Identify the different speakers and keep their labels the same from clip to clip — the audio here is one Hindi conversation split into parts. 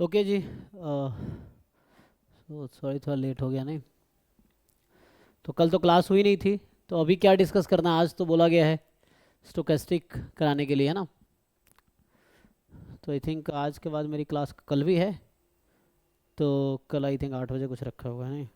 Speaker 1: ओके जी। सॉरी थोड़ा लेट हो गया नहीं। तो कल तो क्लास हुई नहीं थी। तो अभी क्या डिस्कस करना है? आज तो बोला गया है स्टोकेस्टिक कराने के लिए, है ना? तो आई थिंक आज के बाद मेरी क्लास कल भी है। तो कल आई थिंक 8 बजे कुछ रखा हुआ है नहीं।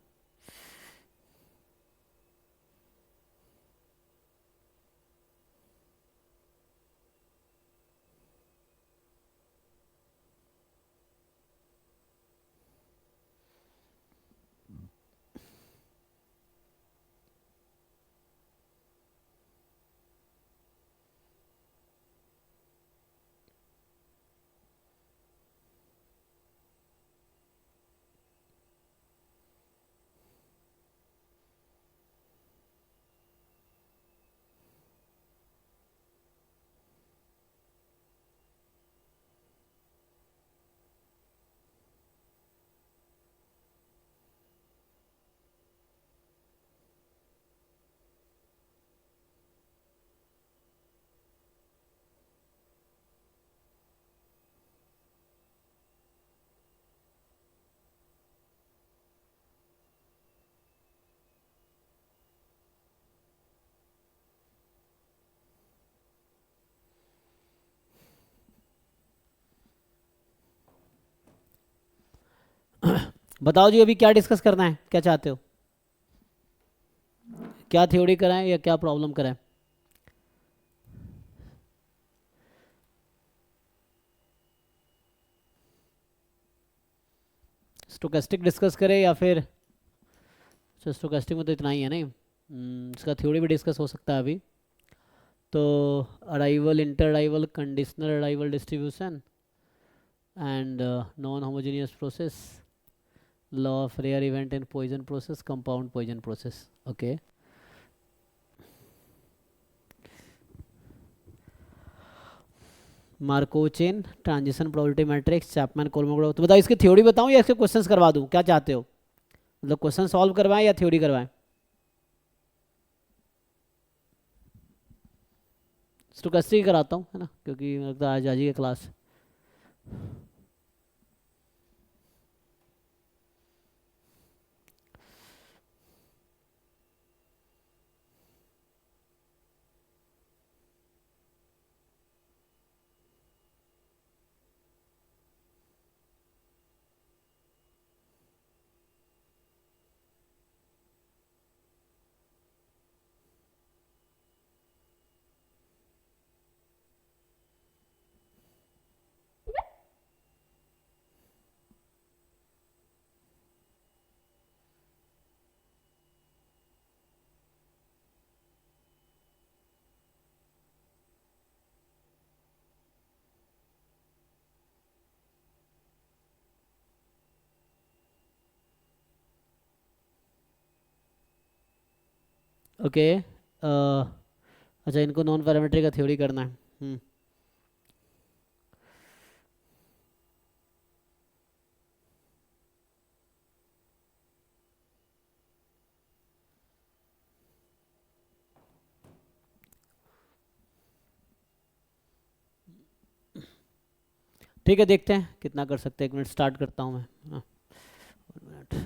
Speaker 1: बताओ जी, अभी क्या डिस्कस करना है, क्या चाहते हो? क्या थ्योरी कराएं या क्या प्रॉब्लम कराएं? स्टोकेस्टिक डिस्कस करें या फिर स्टोकेस्टिक में तो इतना ही है नहीं। इसका थ्योरी भी डिस्कस हो सकता है अभी। तो arrival, inter arrival, conditional arrival distribution and non homogeneous process, law of rare event in Poisson process, compound Poisson process. Okay. Markov chain, transition probability matrix, Chapman Kolmogorov. तो बताओ, इसकी थ्योरी बताऊं या इसके क्वेश्चंस करवा दूं, क्या चाहते हो? मतलब क्वेश्चन सॉल्व करवाएं या थ्योरी करवाएं? स्टोकेस्टिक कराता हूँ, है ना, क्योंकि मेरे को तो आज ही है क्लास। ओके। अच्छा, इनको नॉन पैरामीट्रिक का थ्योरी करना है। ठीक है, देखते हैं कितना कर सकते हैं। 1 मिनट, स्टार्ट करता हूँ मैं। हाँ, 1 मिनट।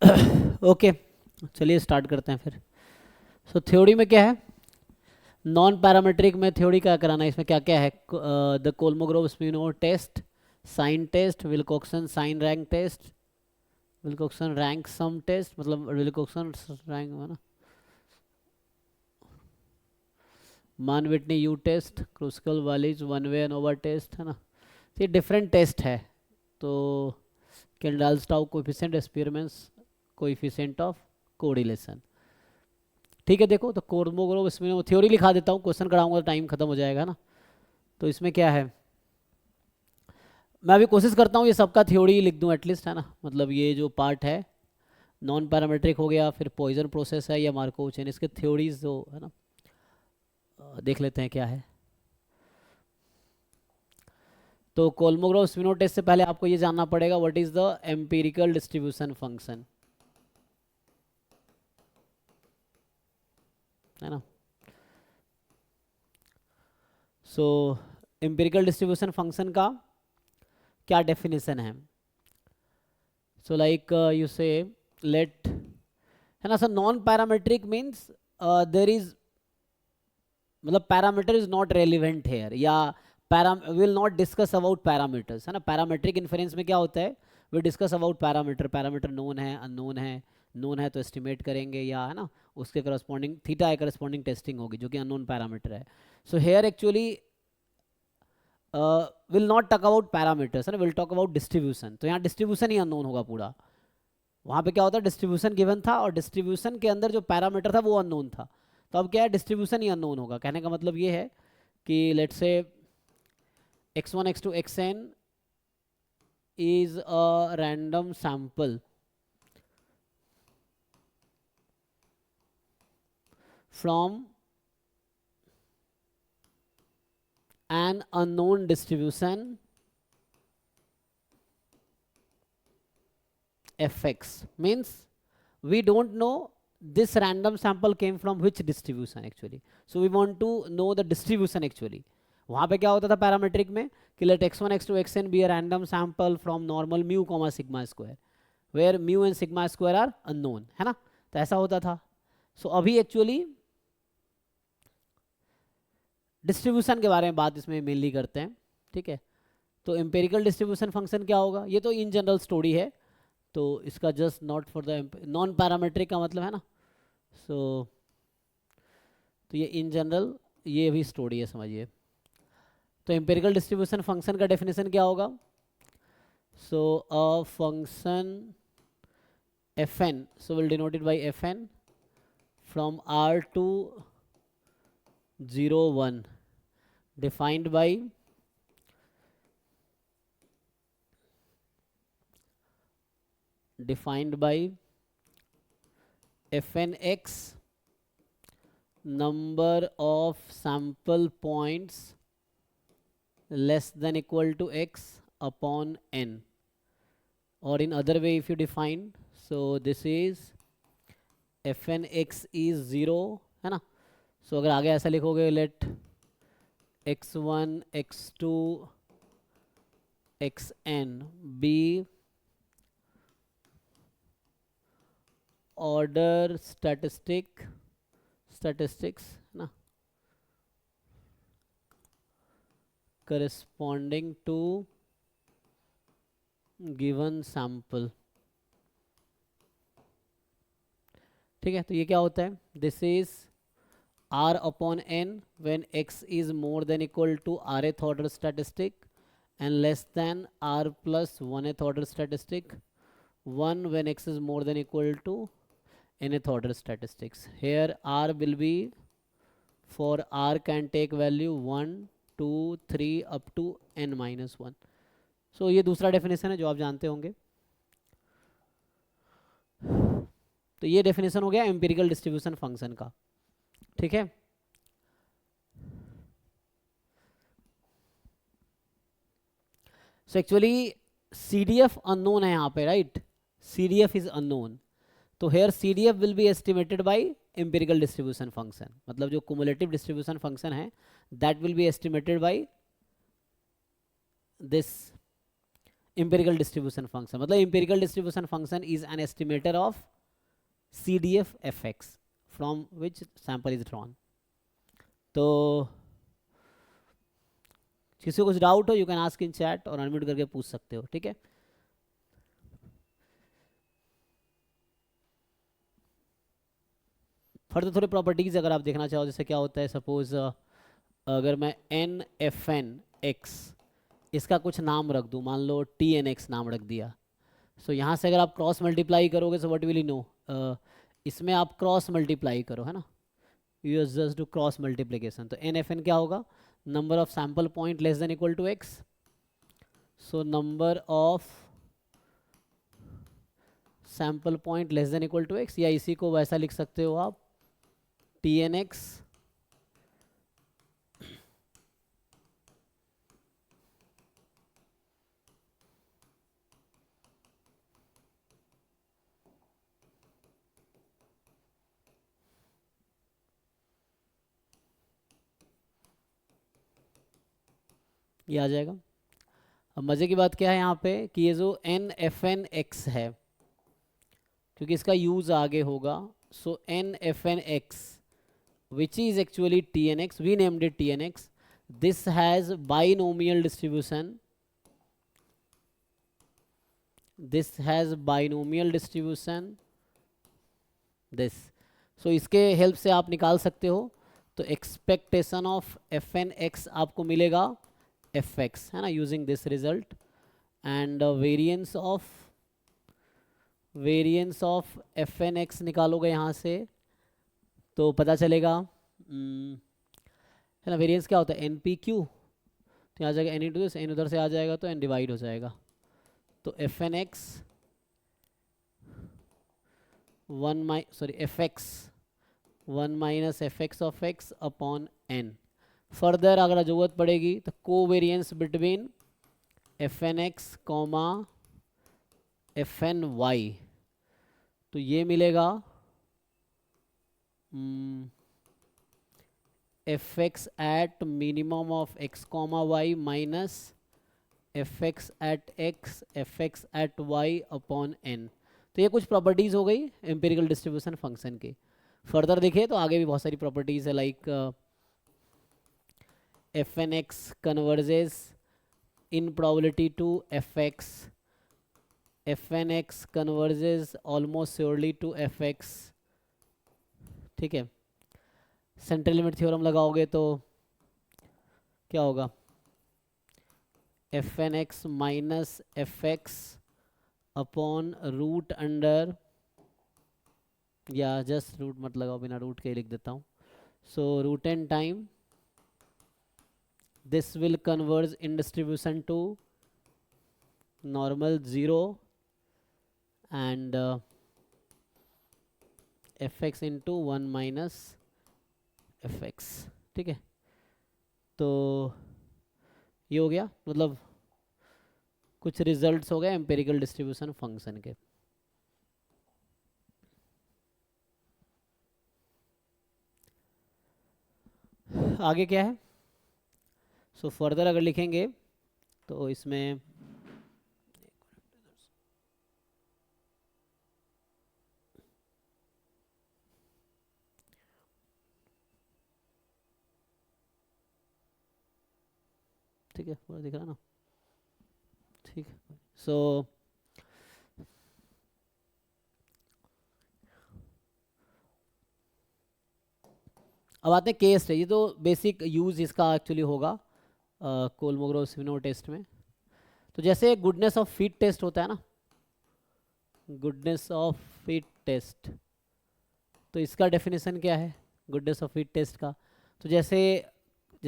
Speaker 1: ओके चलिए स्टार्ट करते हैं फिर। सो थ्योरी में क्या है, नॉन पैरामीट्रिक में थ्योरी क्या कराना है, इसमें क्या क्या है, the Kolmogorov Smirnov test, sign test, Wilcoxon sign rank test, Wilcoxon rank sum test, मतलब विल्कोक्सन रैंक है ना, Mann Whitney U test, Kruskal Wallis one way ANOVA test, है ना। ये डिफरेंट टेस्ट है। तो Kendall's tau coefficient, Spearman's coefficient of correlation, ठीक है। देखो तो कोलमोग्रोव इसमें थ्योरी लिखा देता हूँ, क्वेश्चन कराऊंगा तो टाइम खत्म हो जाएगा ना। तो इसमें क्या है, मैं अभी कोशिश करता हूँ ये सबका थ्योरी लिख दूँ एटलीस्ट, है ना। मतलब ये जो पार्ट है नॉन पैरामेट्रिक हो गया, फिर पॉइजन प्रोसेस है या मार्कोव चेन, इसके थ्योरीज जो है ना देख लेते हैं क्या है। तो कोलमोग्रोव स्पिनो टेस्ट से पहले आपको ये जानना पड़ेगा what is the empirical distribution function, है ना। सो एम्पिरिकल डिस्ट्रीब्यूशन फंक्शन का क्या डेफिनेशन है। So like you say let, है ना sir, non parametric means there is, मतलब parameter is not relevant here, या will not discuss about parameters, है ना। पैरामेट्रिक इन्फ्रेंस में क्या होता है, we discuss about parameter, parameter known है अननोन है, नोन है तो एस्टिमेट करेंगे, या है ना उसके करस्पॉन्डिंग थीटा है करस्पॉन्डिंग टेस्टिंग होगी जो कि अननोन पैरामीटर है। So here actually will not talk about parameters, है ना, विल टॉक अबाउट डिस्ट्रीब्यूशन। तो यहाँ डिस्ट्रीब्यूशन ही अननोन होगा पूरा, वहाँ पे क्या होता है डिस्ट्रीब्यूशन गिवन था और डिस्ट्रीब्यूशन के अंदर जो पैरामीटर था वो अननोन था। तो अब क्या है, डिस्ट्रीब्यूशन ही अननोन होगा। कहने का मतलब ये है कि let's say x1 x2 xn is a random sample from an unknown distribution fx, means we don't know this random sample came from which distribution actually, so we want to know the distribution actually। वहाँ पे क्या होता था पैरामेट्रिक में कि let x1 x2 xn be a random sample from normal mu comma sigma square where mu and sigma square are unknown, है ना। तो ऐसा होता था। सो अभी एक्चुअली डिस्ट्रीब्यूशन के बारे में बात इसमें मेनली करते हैं, ठीक है। तो एम्पेरिकल डिस्ट्रीब्यूशन फंक्शन क्या होगा, ये तो इन जनरल स्टोरी है, तो इसका just not for the non parametric का मतलब है ना। सो तो ये इन जनरल ये भी स्टोरी है, समझिए। तो एम्पेरिकल डिस्ट्रीब्यूशन फंक्शन का डेफिनेशन क्या होगा, so a function fn, so we'll denote it by fn from r to 0 1 defined by fnx number of sample points less than equal to x upon n, or in other way if you define, so this is fnx is 0, है ना। सो अगर आगे ऐसा लिखोगे let x1 x2 xn be order statistics ना करस्पॉन्डिंग टू गिवन सैंपल, ठीक है। तो ये क्या होता है, this is r upon n when x is more than equal to rth order statistic and less than r plus 1th order statistic, 1 when x is more than equal to nth order statistics। Here r will be, for r can take value 1 2 3 up to n minus 1। so ये दूसरा डेफिनेशन है जो आप जानते होंगे। तो ये डेफिनेशन हो गया एम्पिरिकल डिस्ट्रीब्यूशन फंक्शन का, ठीक है। सो एक्चुअली CDF अननोन है यहाँ पे, राइट, CDF इज अननोन। तो here CDF will be estimated by empirical distribution function, मतलब जो कुमुलेटिव डिस्ट्रीब्यूशन फंक्शन है that will be estimated by this empirical distribution function, मतलब empirical distribution function is an estimator of CDF fx from which sample is drawn. तो किसी को कुछ डाउट हो you can ask in chat और अनम्यूट करके पूछ सकते हो, ठीक है. फर्दर थोड़े प्रॉपर्टीज अगर आप देखना चाहो, जैसे क्या होता है, सपोज अगर मैं एन एफ एन एक्स इसका कुछ नाम रख दूं, मान लो टी एन एक्स नाम रख दिया. सो यहाँ से अगर आप क्रॉस मल्टीप्लाई करोगे so what will you know, इसमें आप क्रॉस मल्टीप्लाई करो, है ना, you just do cross multiplication. तो एन एफ एन क्या होगा, number of sample point less than equal to X. सो number of sample point less than equal to X, या इसी को वैसा लिख सकते हो आप, टी एन एक्स ये आ जाएगा. अब मज़े की बात क्या है यहाँ पे कि ये जो एन एफ एन एक्स है, क्योंकि इसका यूज़ आगे होगा, so N F N X which is actually tnx, we named it tnx. This has binomial distribution, this has binomial distribution, this. so इसके हेल्प से आप निकाल सकते हो. तो expectation of F N X आपको मिलेगा एफ एक्स, है ना, using this result. And variance of F N X निकालोगे यहाँ से तो पता चलेगा, है ना, वेरिएंस क्या होता है, एन पी क्यू. तो यहाँ जाएगा एन इंटू दिस, एन उधर से आ जाएगा तो एन डिवाइड हो जाएगा. तो F N X F X one minus F X of X upon N. Further अगर ज़रूरत पड़ेगी तो covariance between F N X comma F N Y, तो ये मिलेगा F X at minimum of X comma Y minus F X at Y upon N. तो ये कुछ प्रॉपर्टीज़ हो गई एम्पिरिकल डिस्ट्रीब्यूशन फंक्शन की. फर्दर देखें तो आगे भी बहुत सारी प्रॉपर्टीज़ है, like F N X converges in probability to F X, F N X converges almost surely to F X, ठीक है. सेंट्रल लिमिट थ्योरम लगाओगे तो क्या होगा, F N X minus F X upon root under, या जस्ट रूट मत लगाओ, बिना रूट के ही लिख देता हूँ. So root N time this will converge in distribution to normal zero and F X into one minus F X, ठीक है. तो ये हो गया, मतलब कुछ रिजल्ट्स हो गए एम्पिरिकल डिस्ट्रीब्यूशन फंक्शन के. आगे क्या है, सो फर्दर अगर लिखेंगे तो इसमें ठीक है, पूरा दिख रहा ना, ठीक है. सो अब आते हैं केस टेस्ट. ये तो बेसिक यूज़ इसका एक्चुअली होगा कोलमोग्रोव टेस्ट में. तो जैसे गुडनेस ऑफ फिट टेस्ट होता है ना, गुडनेस ऑफ फिट टेस्ट, तो इसका डेफिनेशन क्या है गुडनेस ऑफ फिट टेस्ट का. तो जैसे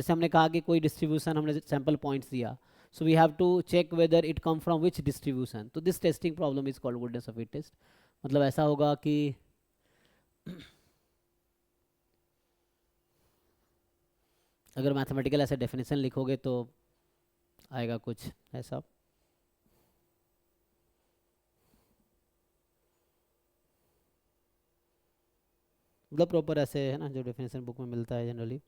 Speaker 1: हमने कहा कि कोई डिस्ट्रीब्यूशन हमने सैम्पल पॉइंट्स दिया, so we have to check whether it come from which distribution. तो this testing problem is called goodness of fit test. मतलब ऐसा होगा कि अगर मैथमेटिकल ऐसे डेफिनेशन लिखोगे तो आएगा कुछ ऐसा. मतलब प्रॉपर ऐसे है ना, जो डेफिनेशन बुक में मिलता है जनरली.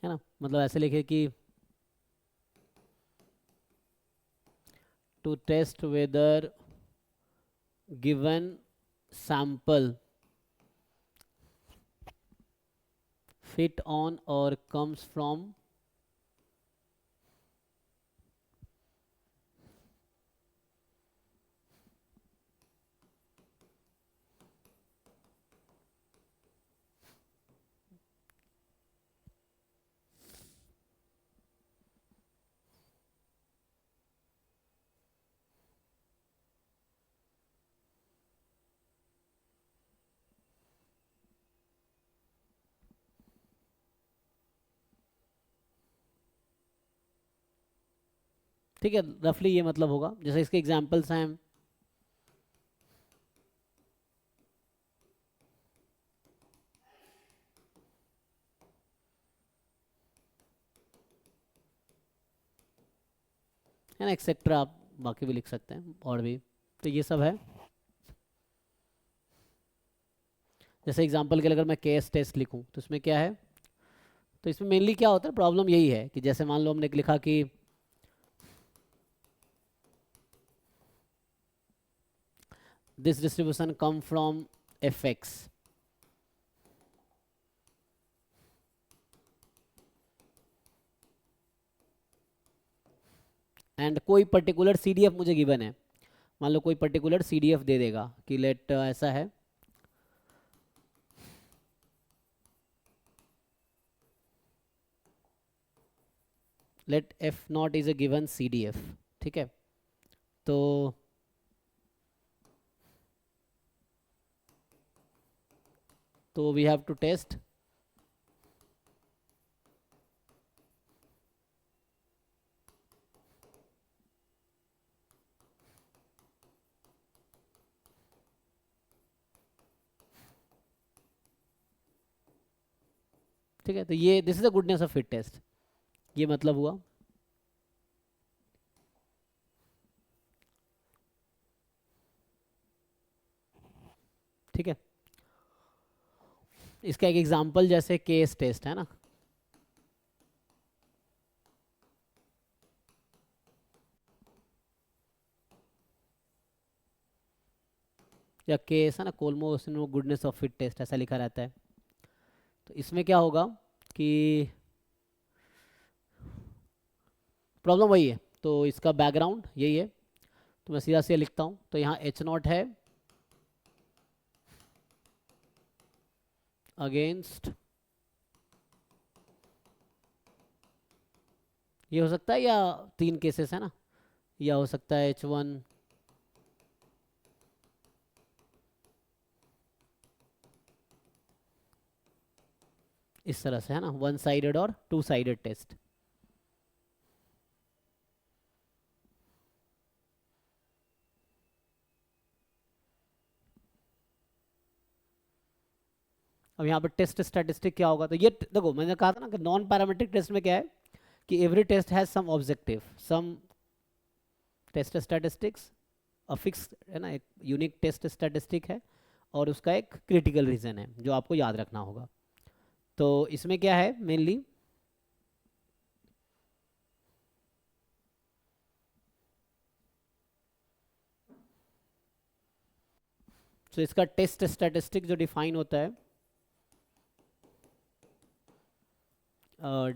Speaker 1: है ना, मतलब ऐसे लिखे कि to test whether given sample fit on or comes from ठीक है, रफली ये मतलब होगा। जैसे इसके एग्जांपल्स हैं, है ना, एक्सेट्रा, आप बाकी भी लिख सकते हैं और भी। तो ये सब है। जैसे एग्जांपल के लिए अगर मैं केस टेस्ट लिखूं तो इसमें क्या है, तो इसमें मेनली क्या होता है, प्रॉब्लम यही है कि जैसे मान लो हमने लिखा कि this distribution come from F X, and कोई पर्टिकुलर सी डी एफ मुझे गिवन है। मान लो कोई पर्टिकुलर सी डी एफ दे देगा कि लेट ऐसा है, let F not is a given C D F. ठीक है, तो वी हैव टू टेस्ट ठीक है, तो ये this is the goodness of fit test, ये मतलब हुआ। ठीक है, इसका एक एग्जांपल जैसे केस टेस्ट है ना, या केस है ना, कोलमो गुडनेस ऑफ फिट टेस्ट ऐसा लिखा रहता है। तो इसमें क्या होगा कि प्रॉब्लम वही है, तो इसका बैकग्राउंड यही है। तो मैं सीधा सीधा लिखता हूँ, तो यहाँ एच नॉट है अगेंस्ट, ये हो सकता है, या 3 केसेस है ना, या हो सकता है H1 इस तरह से, है ना, 1 साइडेड और 2 साइडेड टेस्ट। अब यहाँ पर टेस्ट स्टैटिस्टिक क्या होगा, तो ये देखो मैंने कहा था ना कि नॉन पैरामीट्रिक टेस्ट में क्या है कि every test has some objective, some test statistics, अफिक्स है ना, एक यूनिक टेस्ट स्टैटिस्टिक है, और उसका एक क्रिटिकल रीजन है जो आपको याद रखना होगा। तो इसमें क्या है मेनली, तो इसका टेस्ट स्टैटिस्टिक जो डिफाइन होता है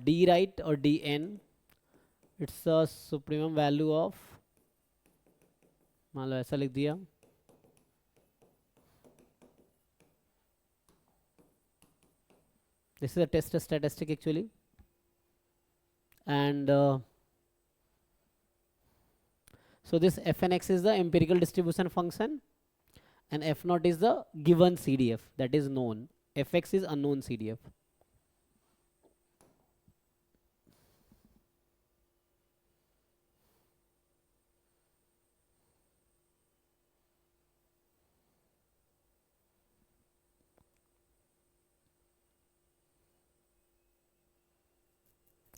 Speaker 1: डी राइट और D N, it's a supremum value of, मान लो ऐसा लिख दिया, this is a test statistic actually, and so this fnx is the empirical distribution function, and f naught is the given cdf that is known, fx is unknown cdf.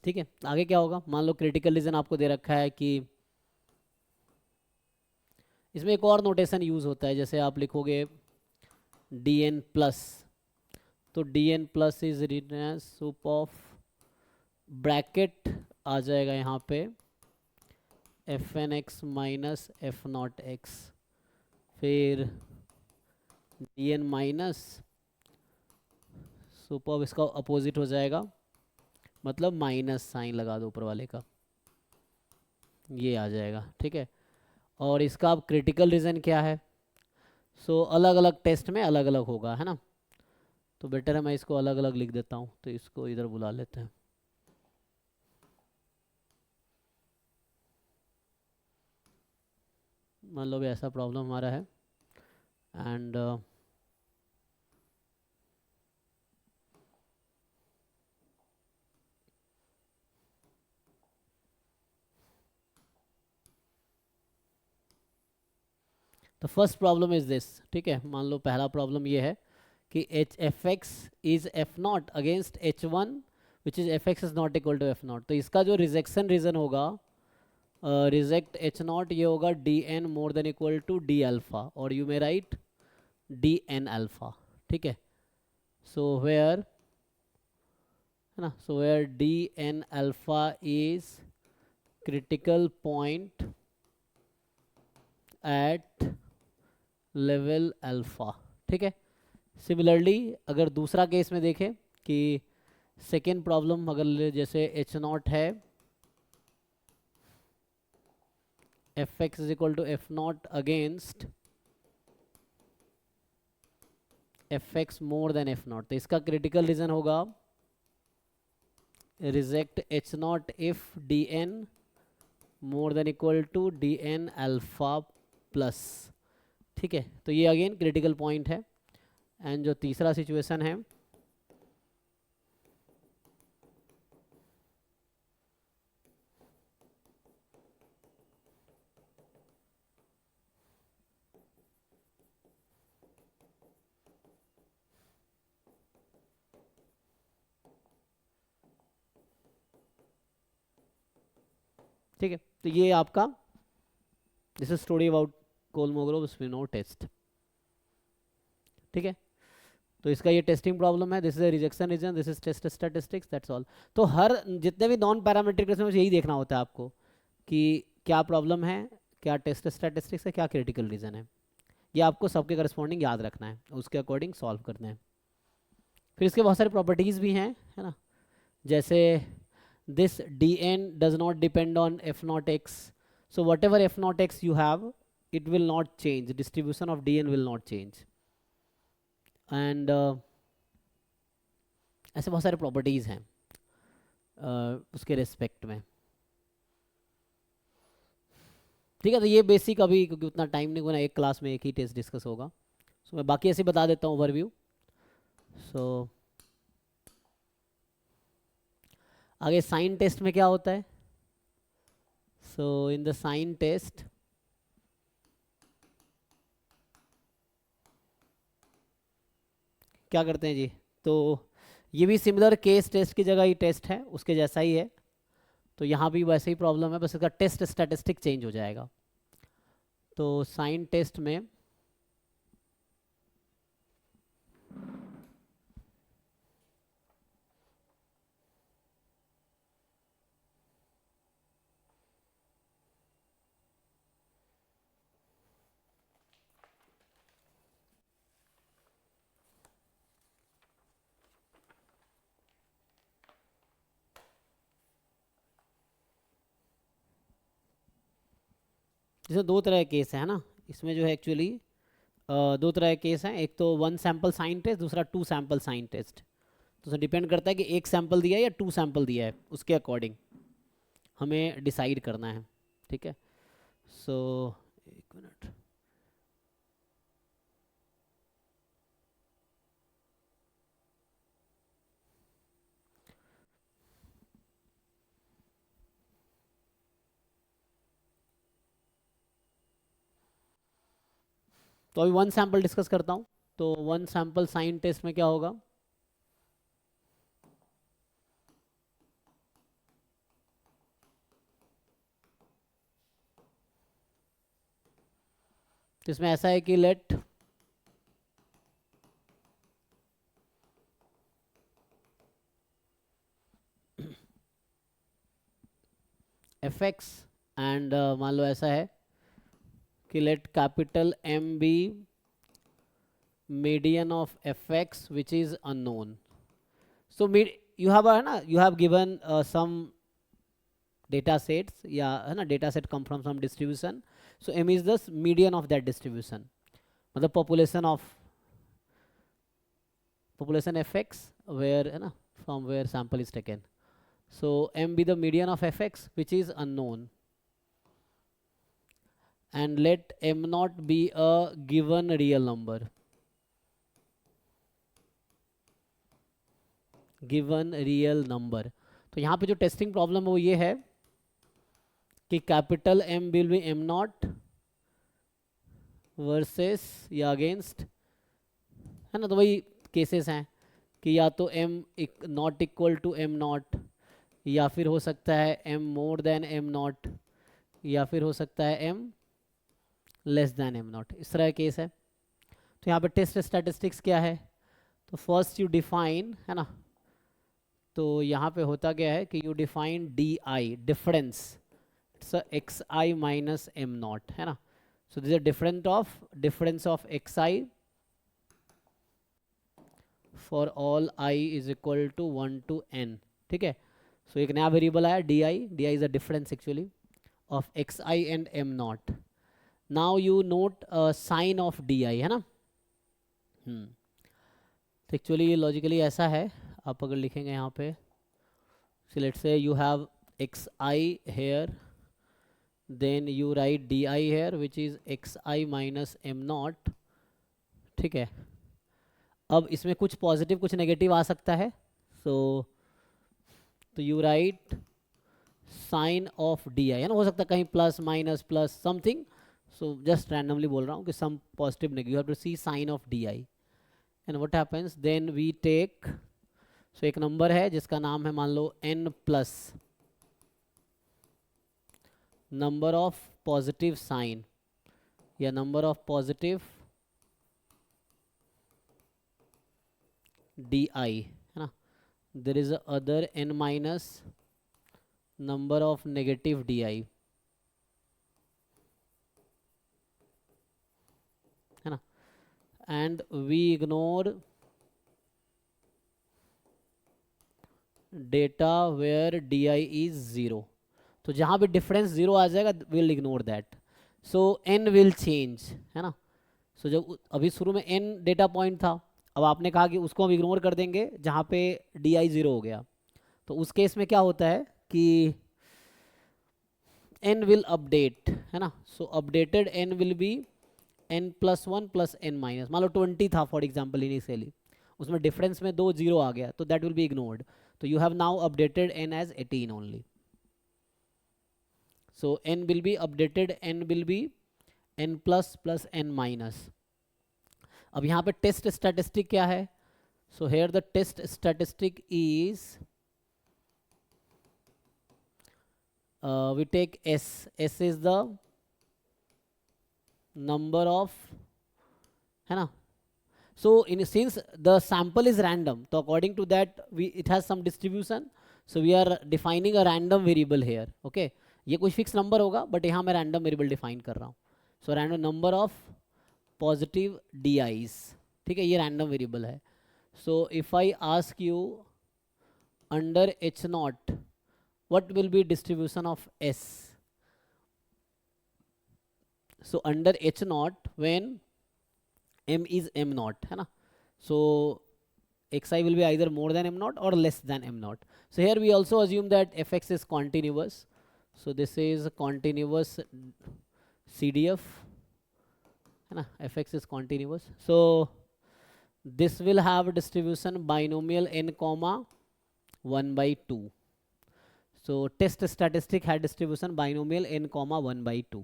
Speaker 1: ठीक है, आगे क्या होगा, मान लो क्रिटिकल रीजन आपको दे रखा है कि इसमें एक और नोटेशन यूज होता है, जैसे आप लिखोगे dn प्लस, तो dn plus is written as sup of bracket आ जाएगा यहाँ पे F N X minus F not X, फिर डी एन माइनस, सुपर इसका अपोजिट हो जाएगा, मतलब माइनस साइन लगा दो ऊपर वाले का, ये आ जाएगा। ठीक है, और इसका अब क्रिटिकल रीजन क्या है, सो अलग अलग टेस्ट में अलग अलग होगा, है ना। तो बेटर है मैं इसको अलग अलग लिख देता हूँ, तो इसको इधर बुला लेते हैं। मान लो भी ऐसा प्रॉब्लम हमारा है, and the first problem is this. ठीक है, मान लो पहला प्रॉब्लम ये है कि H F X is F not against H one which is F X is not equal to F not. तो इसका जो रिजेक्शन रीजन होगा, रिजेक्ट एच नॉट, ये होगा D N more than equal to D alpha, और you may write D N alpha. ठीक है, सो वेयर, है ना, सो where D N alpha is critical point at level alpha. ठीक है, सिमिलरली अगर दूसरा केस में देखें कि सेकेंड प्रॉब्लम अगर जैसे एच नॉट है, F X is equal to F not against F X more than F not, तो इसका क्रिटिकल रीजन होगा reject H not if D N more than equal to D N alpha plus. ठीक है, तो ये अगेन क्रिटिकल पॉइंट है। एंड जो तीसरा सिचुएशन है, ठीक है, तो ये आपका this is story about Kolmogorov Smirnov test. ठीक है, तो इसका ये टेस्टिंग प्रॉब्लम है, this is rejection region, this is test statistics, that's all. तो हर जितने भी नॉन पैरामीट्रिक टेस्ट में यही देखना होता है आपको कि क्या प्रॉब्लम है, क्या टेस्ट स्टैटिस्टिक्स है, क्या क्रिटिकल रीजन है, ये आपको सबके करस्पॉन्डिंग याद रखना है, उसके अकॉर्डिंग सॉल्व करना है। फिर इसके बहुत सारे प्रॉपर्टीज़ भी हैं, है ना, जैसे this dn does not depend on f naught x, so whatever f naught x you have, it will not change, distribution of dn will not change, and ऐसे बहुत सारे प्रॉपर्टीज़ हैं उसके रिस्पेक्ट में। ठीक है, तो ये बेसिक अभी क्योंकि उतना टाइम नहीं होना, एक क्लास में एक ही टेस्ट डिस्कस होगा, सो मैं बाकी ऐसे बता देता हूँ ओवरव्यू। सो आगे साइन टेस्ट में क्या होता है, सो इन द साइन टेस्ट क्या करते हैं जी, तो ये भी सिमिलर केस टेस्ट की जगह ही टेस्ट है, उसके जैसा ही है, तो यहाँ भी वैसे ही प्रॉब्लम है, बस इसका टेस्ट स्टैटिस्टिक चेंज हो जाएगा। तो साइन टेस्ट में जैसे दो तरह के केस है ना, इसमें जो है एक्चुअली दो तरह के केस हैं, एक तो वन सैंपल साइन टेस्ट, दूसरा टू सैंपल साइन टेस्ट। तो उसमें डिपेंड करता है कि एक सैंपल दिया है या टू सैंपल दिया है, उसके अकॉर्डिंग हमें डिसाइड करना है। ठीक है, सो एक मिनट, तो अभी वन सैंपल डिस्कस करता हूँ। तो वन सैंपल साइन टेस्ट में क्या होगा, तो इसमें ऐसा है कि लेट एफ एक्स एंड मान लो ऐसा है कि let capital M be median of F X which is unknown. So you have है ना, you have given some data sets, या है ना data set come from some distribution. So M is the median of that distribution, मतलब population fx where है ना from where sample is taken. So m be the median of fx which is unknown, and let m not be a given real number. Given real number. तो यहाँ पे जो टेस्टिंग प्रॉब्लम है वो ये है कि capital M will be M not versus या अगेंस्ट, है ना. तो वही केसेस हैं कि या तो m not equal to m not, या फिर हो सकता है m more than m not, या फिर हो सकता है m less than m not. इस तरह का केस है. तो यहाँ पे टेस्ट स्टैटिस्टिक्स क्या है, तो फर्स्ट यू डिफाइन, है ना. तो यहाँ पे होता क्या है कि you define D I difference, it's X I minus M not, है ना. So this difference of X I for all i is equal to 1 to n. ठीक है. सो एक नया वेरिएबल आया D I is a difference actually of X I and M not. Now you note sign of D I, है ना. तो एक्चुअली लॉजिकली ऐसा है, आप अगर लिखेंगे यहाँ पे, so let's say you have xi here, then you write di here which is xi minus m naught. ठीक है. अब इसमें कुछ पॉजिटिव कुछ नेगेटिव आ सकता है. तो you write sign of D I, है ना. हो सकता है कहीं plus minus plus something. So just randomly बोल रहा हूँ कि some positive negative, you have to see sign of D I and what happens then we take. So एक नंबर है जिसका नाम है मान लो n plus number of positive sign या number of positive D I, है ना. There is other n minus number of negative D I, है ना. And we ignore data where D I is zero. तो जहाँ भी डिफरेंस ज़ीरो आ जाएगा will ignore that. So N will change, है ना. सो जब अभी शुरू में एन डेटा पॉइंट था, अब आपने कहा कि उसको हम इग्नोर कर देंगे जहाँ पे डी आई ज़ीरो हो गया. तो उस केस में क्या होता है कि एन विल अपडेट, है ना. So updated N will be N plus one plus N minus. मान लो 20 था फॉर एग्जाम्पल इनिशियली, उसमें डिफरेंस में 2 जीरो आ गया, तो that will be ignored. So you have now updated n as 18 only. So n will be updated, n will be n plus plus n minus. अब यहाँ पे टेस्ट स्टैटिस्टिक क्या है. So here the test statistic is we take s. S is the number of, है ना. So since the sample is random, so according to that it has some distribution, so we are defining a random variable here. Okay, ये कोई फिक्स नंबर होगा बट यहाँ मैं रैंडम वेरिएबल डिफाइन कर रहा हूँ. So random number of positive D eyes. ठीक है, ये रैंडम वेरिएबल है. So if I ask you under H not what will B distribution of S. So under H not when m is m naught, है ना. So xi will be either more than m naught or less than m naught. So here we also assume that fx is continuous. So this is continuous CDF, है ना. fx is continuous. So this will have distribution binomial n comma 1 by 2. So test statistic had distribution binomial n comma 1 by 2.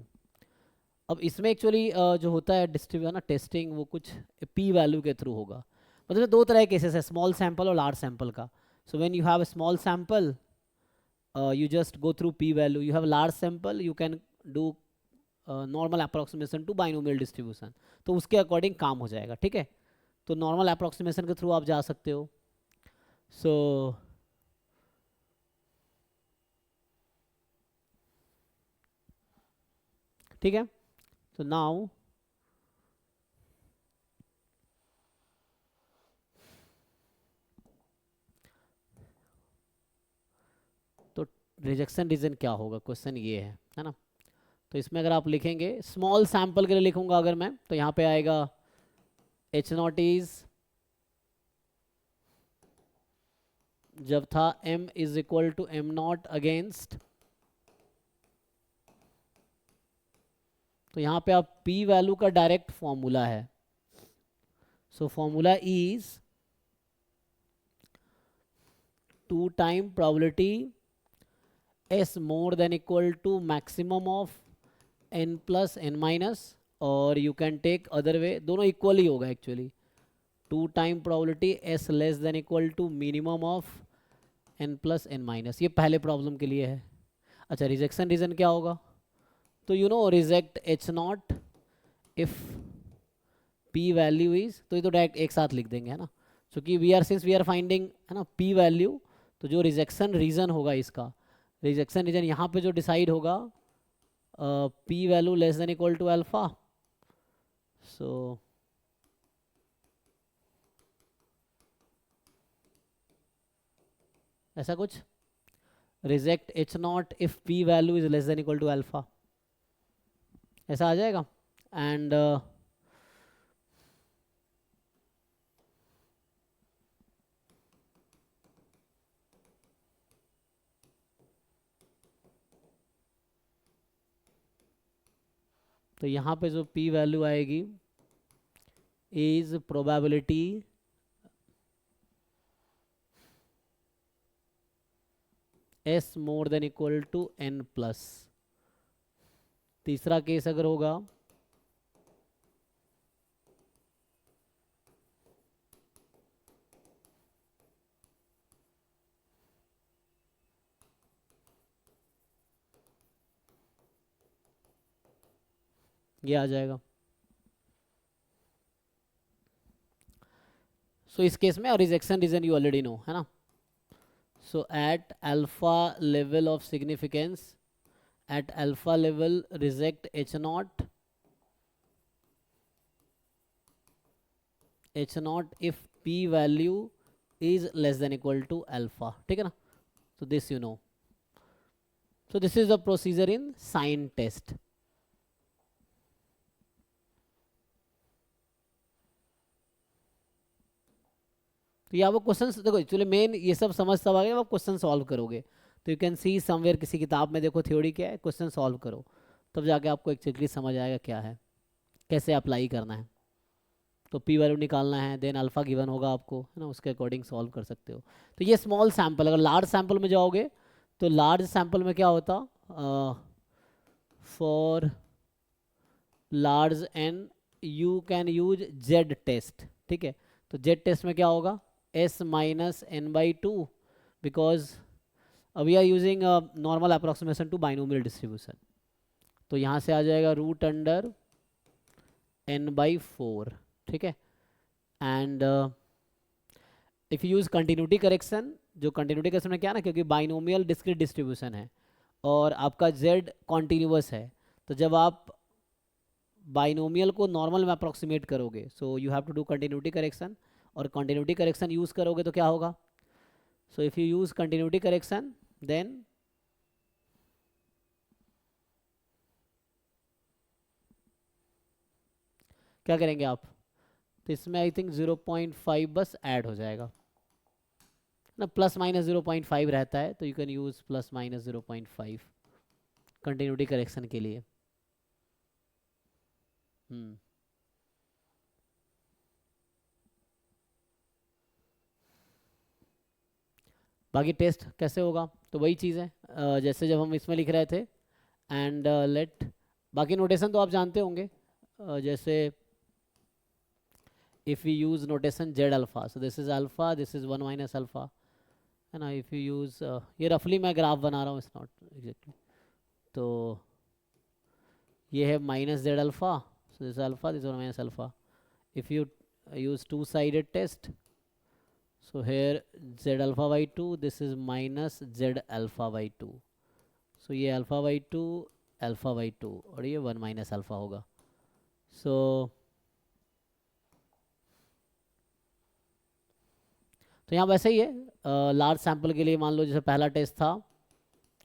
Speaker 1: अब इसमें एक्चुअली जो होता है डिस्ट्रीब्यूशन ना टेस्टिंग, वो कुछ पी वैल्यू के थ्रू होगा. मतलब 2 तरह के केसेस है, स्मॉल सैंपल और लार्ज सैंपल का. So when you have a small sample you just go through p value. You have large sample, you can do normal approximation to binomial distribution. तो उसके अकॉर्डिंग काम हो जाएगा. ठीक है, तो नॉर्मल अप्रोक्सीमेशन के थ्रू आप जा सकते हो. सो ठीक है। तो नाउ तो रिजेक्शन रीजन क्या होगा, क्वेश्चन ये है ना। तो इसमें अगर आप लिखेंगे, स्मॉल सैंपल के लिए लिखूंगा अगर मैं, तो यहाँ पे आएगा एच नॉट इज, जब था m is equal to M not against, तो यहाँ पे आप p वैल्यू का डायरेक्ट फॉर्मूला है। So formula is 2 time probability s more than equal to maximum of n plus n minus, और you can take other way, दोनों इक्वल ही होगा actually. 2 time probability s less than equal to minimum of n plus n minus, ये पहले प्रॉब्लम के लिए है। अच्छा, रिजेक्शन रीजन क्या होगा, तो you know reject h not if p value is, तो ये तो डायरेक्ट एक साथ लिख देंगे है ना, क्योंकि we are since we are finding है ना p वैल्यू, तो जो रिजेक्शन रीजन होगा इसका, रिजेक्शन रीजन यहाँ पे जो डिसाइड होगा, p value less than equal to alpha. So ऐसा कुछ, reject h not if p value is less than equal to alpha, ऐसा आ जाएगा। एंड तो यहाँ पे जो p वैल्यू आएगी is probability s more than equal to n plus. तीसरा केस अगर होगा, ये आ जाएगा। सो इस केस में rejection region you already know है ना। So at alpha level of significance, eight alpha level reject H not if p value is less than equal to alpha, ठीक है ना। so this you know, so this is the procedure in sign test। तो ये आपको क्वेश्चन देखो, एक्चुअली मेन ये सब समझ सब आ गया, आप क्वेश्चन सॉल्व करोगे तो यू कैन सी समवेयर किसी किताब में देखो थ्योरी क्या है, क्वेश्चन सॉल्व करो, तब जाके आपको एक्चुअली समझ आएगा क्या है, कैसे अप्लाई करना है। तो p वैल्यू निकालना है, देन अल्फा गिवन होगा आपको है ना, उसके अकॉर्डिंग सॉल्व कर सकते हो। तो ये स्मॉल सैंपल, अगर लार्ज सैंपल में जाओगे तो लार्ज सैंपल में क्या होता, for large N you can use Z test, ठीक है। तो जेड टेस्ट में क्या होगा, s minus N by two, because we are using normal approximation to binomial distribution. तो यहाँ से आ जाएगा root under n by four, ठीक है। And if you use continuity correction, जो कंटिन्यूटी करेक्शन में क्या ना, क्योंकि बाइनोमियल डिस्क्रीट डिस्ट्रीब्यूशन है और आपका z कॉन्टिन्यूस है, तो जब आप बाइनोमियल को नॉर्मल में अप्रोक्सीमेट करोगे, so you have to do continuity correction, और कंटिन्यूटी करेक्शन यूज़ करोगे तो क्या होगा, so if you use continuity correction then क्या करेंगे आप, तो इसमें आई थिंक 0.5 बस ऐड हो जाएगा ना, प्लस माइनस 0.5 रहता है, तो you can use plus minus 0.5 continuity correction के लिए। बाकी टेस्ट कैसे होगा, तो वही चीज़ है जैसे जब हम इसमें लिख रहे थे। एंड लेट, बाकी नोटेशन तो आप जानते होंगे, जैसे if you use notation Z alpha, so this is alpha, this is 1 minus alpha, है ना। इफ़ यू यूज़ ये रफली मैं ग्राफ बना रहा हूँ, इट्स नॉट एग्जैक्टली, तो ये है minus Z alpha, so this alpha, this 1 minus alpha. If you use two-sided test, so here z alpha by 2, this is minus z alpha by 2, so ये alpha by 2 alpha by two और ये 1 माइनस अल्फ़ा होगा. सो तो यहाँ वैसे ही है. लार्ज सैम्पल के लिए मान लो जैसे पहला टेस्ट था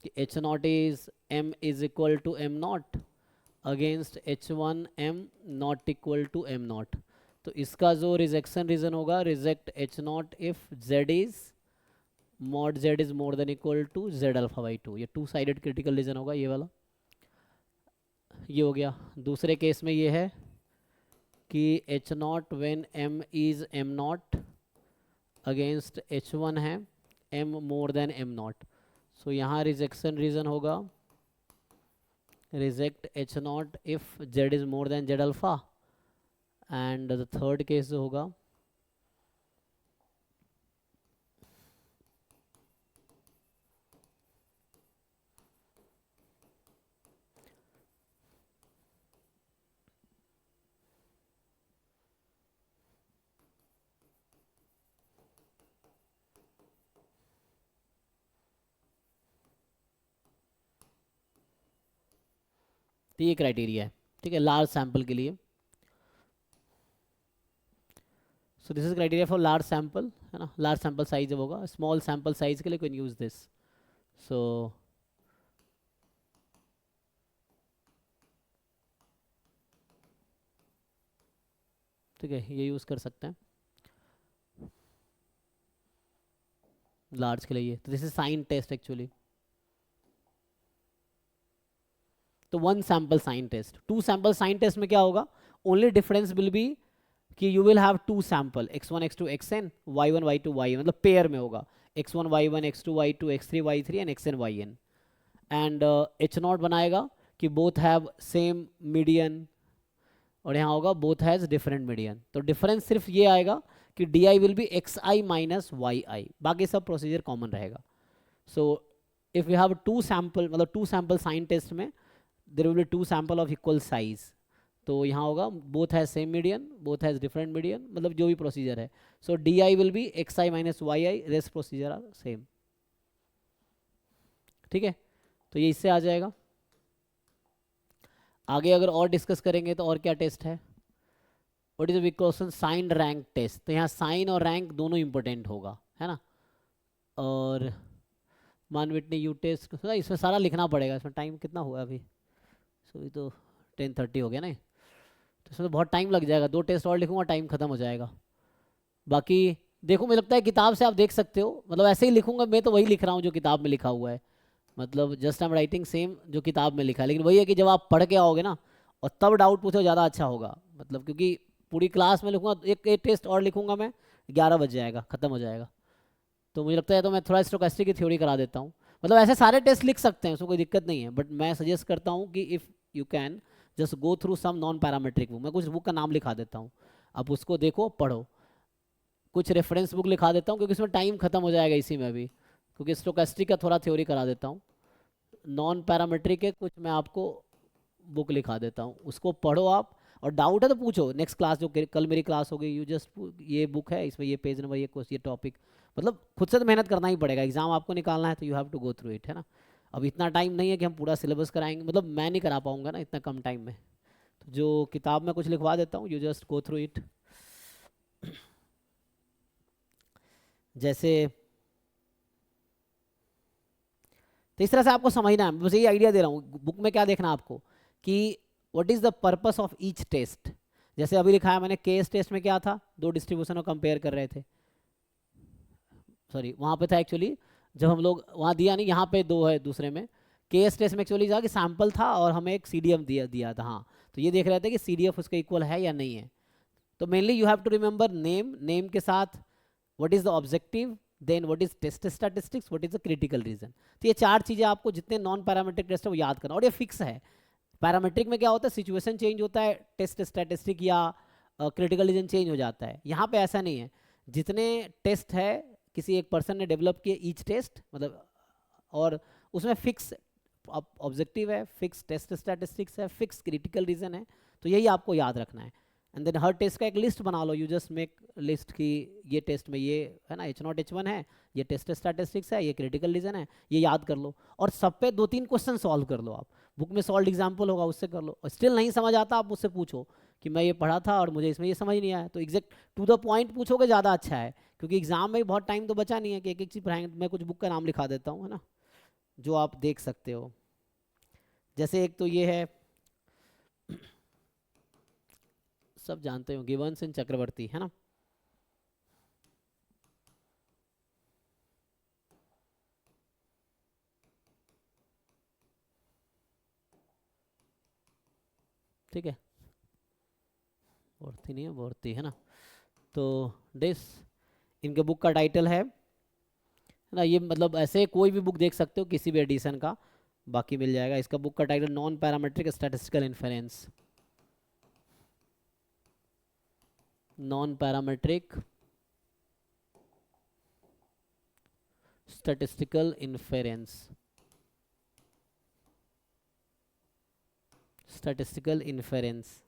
Speaker 1: कि H not is M is equal to M not against H one M not equal to M not. तो इसका जो रिजेक्शन रीजन होगा, reject H not if Z is mod Z is more than equal to Z alpha by two. ये टू साइडेड क्रिटिकल रीजन होगा ये वाला. ये हो गया. दूसरे केस में ये है कि H not when M is M not against H one है M more than M not. So यहाँ रिजेक्शन रीजन होगा reject H not if Z is more than Z alpha. And the third case जो होगा तो ये क्राइटेरिया है. ठीक है, लार्ज सैंपल के लिए. सो this is criteria for large sample, है ना. लार्ज सैंपल साइज जब होगा, स्मॉल सैंपल साइज के लिए कैन यूज दिस. सो ठीक है, ये यूज कर सकते हैं लार्ज के लिए. तो this is sign test actually. तो one sample sign test. Two sample sign test में क्या होगा, ओनली डिफरेंस विल बी कि you will have two sample x1 x2 xn y1 y2 yn, मतलब पेयर में होगा x1 y1 x2 y2 x3 y3 and xn yn. And H not बनाएगा कि बोथ हैव सेम मीडियन और यहाँ होगा बोथ हैज डिफरेंट मीडियन. तो डिफरेंस सिर्फ ये आएगा कि d i will be x I minus y i, बाकी सब प्रोसीजर कॉमन रहेगा. So if you have two sample, मतलब टू सैंपल साइन टेस्ट में there will be two sample of equal size. तो यहाँ होगा both has same median, both has different median, मतलब जो भी प्रोसीजर है. So d i will be x I minus y i, rest procedure are same. ठीक है, तो ये इससे आ जाएगा. आगे अगर और डिस्कस करेंगे तो और क्या टेस्ट है, what is big question, sign rank test. तो यहाँ साइन और रैंक दोनों इंपॉर्टेंट होगा, है ना. और मान विटनी यू टेस्ट, इसमें सारा लिखना पड़ेगा. इसमें टाइम कितना हुआ अभी, सो ये तो 10:30 हो गया ना. तो इसमें तो बहुत टाइम लग जाएगा. दो टेस्ट और लिखूंगा टाइम खत्म हो जाएगा. बाकी देखो, मुझे लगता है किताब से आप देख सकते हो, मतलब ऐसे ही लिखूंगा मैं तो वही लिख रहा हूँ जो किताब में लिखा हुआ है. मतलब just I am writing same जो किताब में लिखा है. लेकिन वही है कि जब आप पढ़ के आओगे ना और तब डाउट पूछो ज़्यादा अच्छा होगा. मतलब क्योंकि पूरी क्लास में लिखूंगा, एक टेस्ट और लिखूंगा मैं, 11 बज जाएगा, ख़त्म हो जाएगा. तो मुझे लगता है तो मैं थोड़ा स्टोकेस्टिक की थ्योरी करा देता हूँ. मतलब ऐसे सारे टेस्ट लिख सकते हैं, उसमें कोई दिक्कत नहीं है. बट मैं सजेस्ट करता हूँ कि if you can just go through some non parametric book. मैं कुछ बुक का नाम लिखा देता हूँ, आप उसको देखो पढ़ो. कुछ रेफरेंस बुक लिखा देता हूँ क्योंकि इसमें टाइम खत्म हो जाएगा इसी में भी. क्योंकि स्टोकेस्टिक का थोड़ा थ्योरी करा देता हूँ. नॉन पैरामेट्रिक के कुछ मैं आपको बुक लिखा देता हूँ, उसको पढ़ो आप. और डाउट है तो पूछो. नेक्स्ट क्लास जो कल मेरी क्लास हो गई, यू जस्ट ये बुक है, इसमें ये पेज नंबर, ये टॉपिक. मतलब खुद से तो मेहनत करना ही पड़ेगा. एग्जाम आपको निकालना है तो you have to go through it, है ना. अब इतना टाइम नहीं है कि हम पूरा सिलेबस कराएंगे, मतलब मैं नहीं करा पाऊंगा ना इतना कम टाइम में. तो जो किताब में कुछ लिखवा देता हूँ, you just go through it. जैसे तो इस तरह से आपको समझना है. बस यही आइडिया दे रहा हूँ. बुक में क्या देखना आपको कि what is the purpose of each test. जैसे अभी लिखा है मैंने, केस टेस्ट में क्या था, दो डिस्ट्रीब्यूशन को कंपेयर कर रहे थे. सॉरी, वहाँ पे था एक्चुअली, जब हम लोग वहाँ दिया नहीं, यहाँ पे दो है दूसरे में. केस टेस्ट में एक्चुअली था कि सैम्पल था और हमें एक CDF दिया था. हाँ, तो ये देख रहे थे कि CDF उसके इक्वल है या नहीं है. तो mainly you have to remember name के साथ what is the objective, then what is test statistics, what is the critical region. तो ये चार चीज़ें आपको जितने नॉन पैरामेट्रिक टेस्ट है वो याद करना. और ये फिक्स है. पैरामेट्रिक में क्या होता है, सिचुएशन चेंज होता है, टेस्ट स्टैटिस्टिक या क्रिटिकल रीजन चेंज हो जाता है. यहाँ पे ऐसा नहीं है. जितने टेस्ट है किसी एक पर्सन ने डेवलप किए, ईच टेस्ट मतलब, और उसमें फिक्स ऑब्जेक्टिव है, फिक्स टेस्ट स्टैटिस्टिक्स है, फिक्स क्रिटिकल रीजन है. तो यही आपको याद रखना है. एंड देन हर टेस्ट का एक लिस्ट बना लो, यू जस्ट मेक लिस्ट की ये टेस्ट में ये है ना H0 H1 है, ये टेस्ट स्टैटिस्टिक्स है, ये क्रिटिकल रीजन है, ये याद कर लो और सब पे 2-3 क्वेश्चन सॉल्व कर लो। आप बुक में सॉल्व एग्जाम्पल होगा उससे कर लो, और स्टिल नहीं समझ आता आप मुझसे पूछो कि मैं ये पढ़ा था और मुझे इसमें ये समझ नहीं आया, तो एग्जैक्ट टू द पॉइंट पूछोगे ज़्यादा अच्छा है, क्योंकि एग्जाम में बहुत टाइम तो बचा नहीं है कि एक एक चीज़ पढ़ाएंगे। मैं कुछ बुक का नाम लिखा देता हूँ, है ना, जो आप देख सकते हो। जैसे एक तो ये है, सब जानते हो, गिवंस एंड चक्रवर्ती, है ना। ठीक है, वर्ती नहीं है, वर्ती है ना। तो दिस इनके बुक का टाइटल है ना, ये मतलब ऐसे कोई भी बुक देख सकते हो किसी भी एडिशन का, बाकी मिल जाएगा। इसका बुक का title non parametric statistical inference, non parametric statistical inference, statistical inference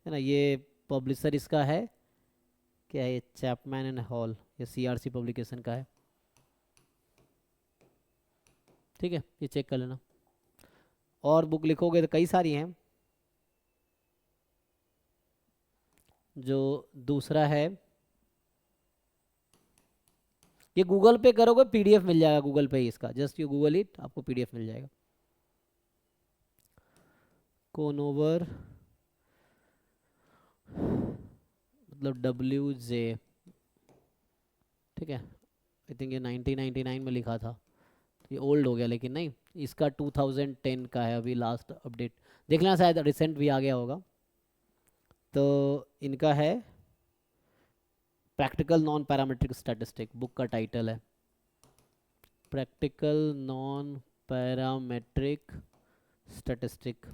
Speaker 1: है ना। ये पब्लिशर इसका है क्या है, चैपमैन एंड हॉल, ये CRC पब्लिकेशन का है। ठीक है, ये चेक कर लेना। और बुक लिखोगे तो कई सारी हैं। जो दूसरा है, ये गूगल पे करोगे PDF मिल जाएगा, गूगल पे ही इसका, जस्ट यू गूगल इट, आपको PDF मिल जाएगा। कोनोवर मतलब WJ, ठीक है, आई थिंक ये 1999 में लिखा था, ये ओल्ड हो गया लेकिन नहीं, इसका 2010 का है अभी लास्ट अपडेट, देख लेना शायद रिसेंट भी आ गया होगा। तो इनका है practical non parametric statistic, book का टाइटल है प्रैक्टिकल नॉन पैरामेट्रिक स्टैटिस्टिक।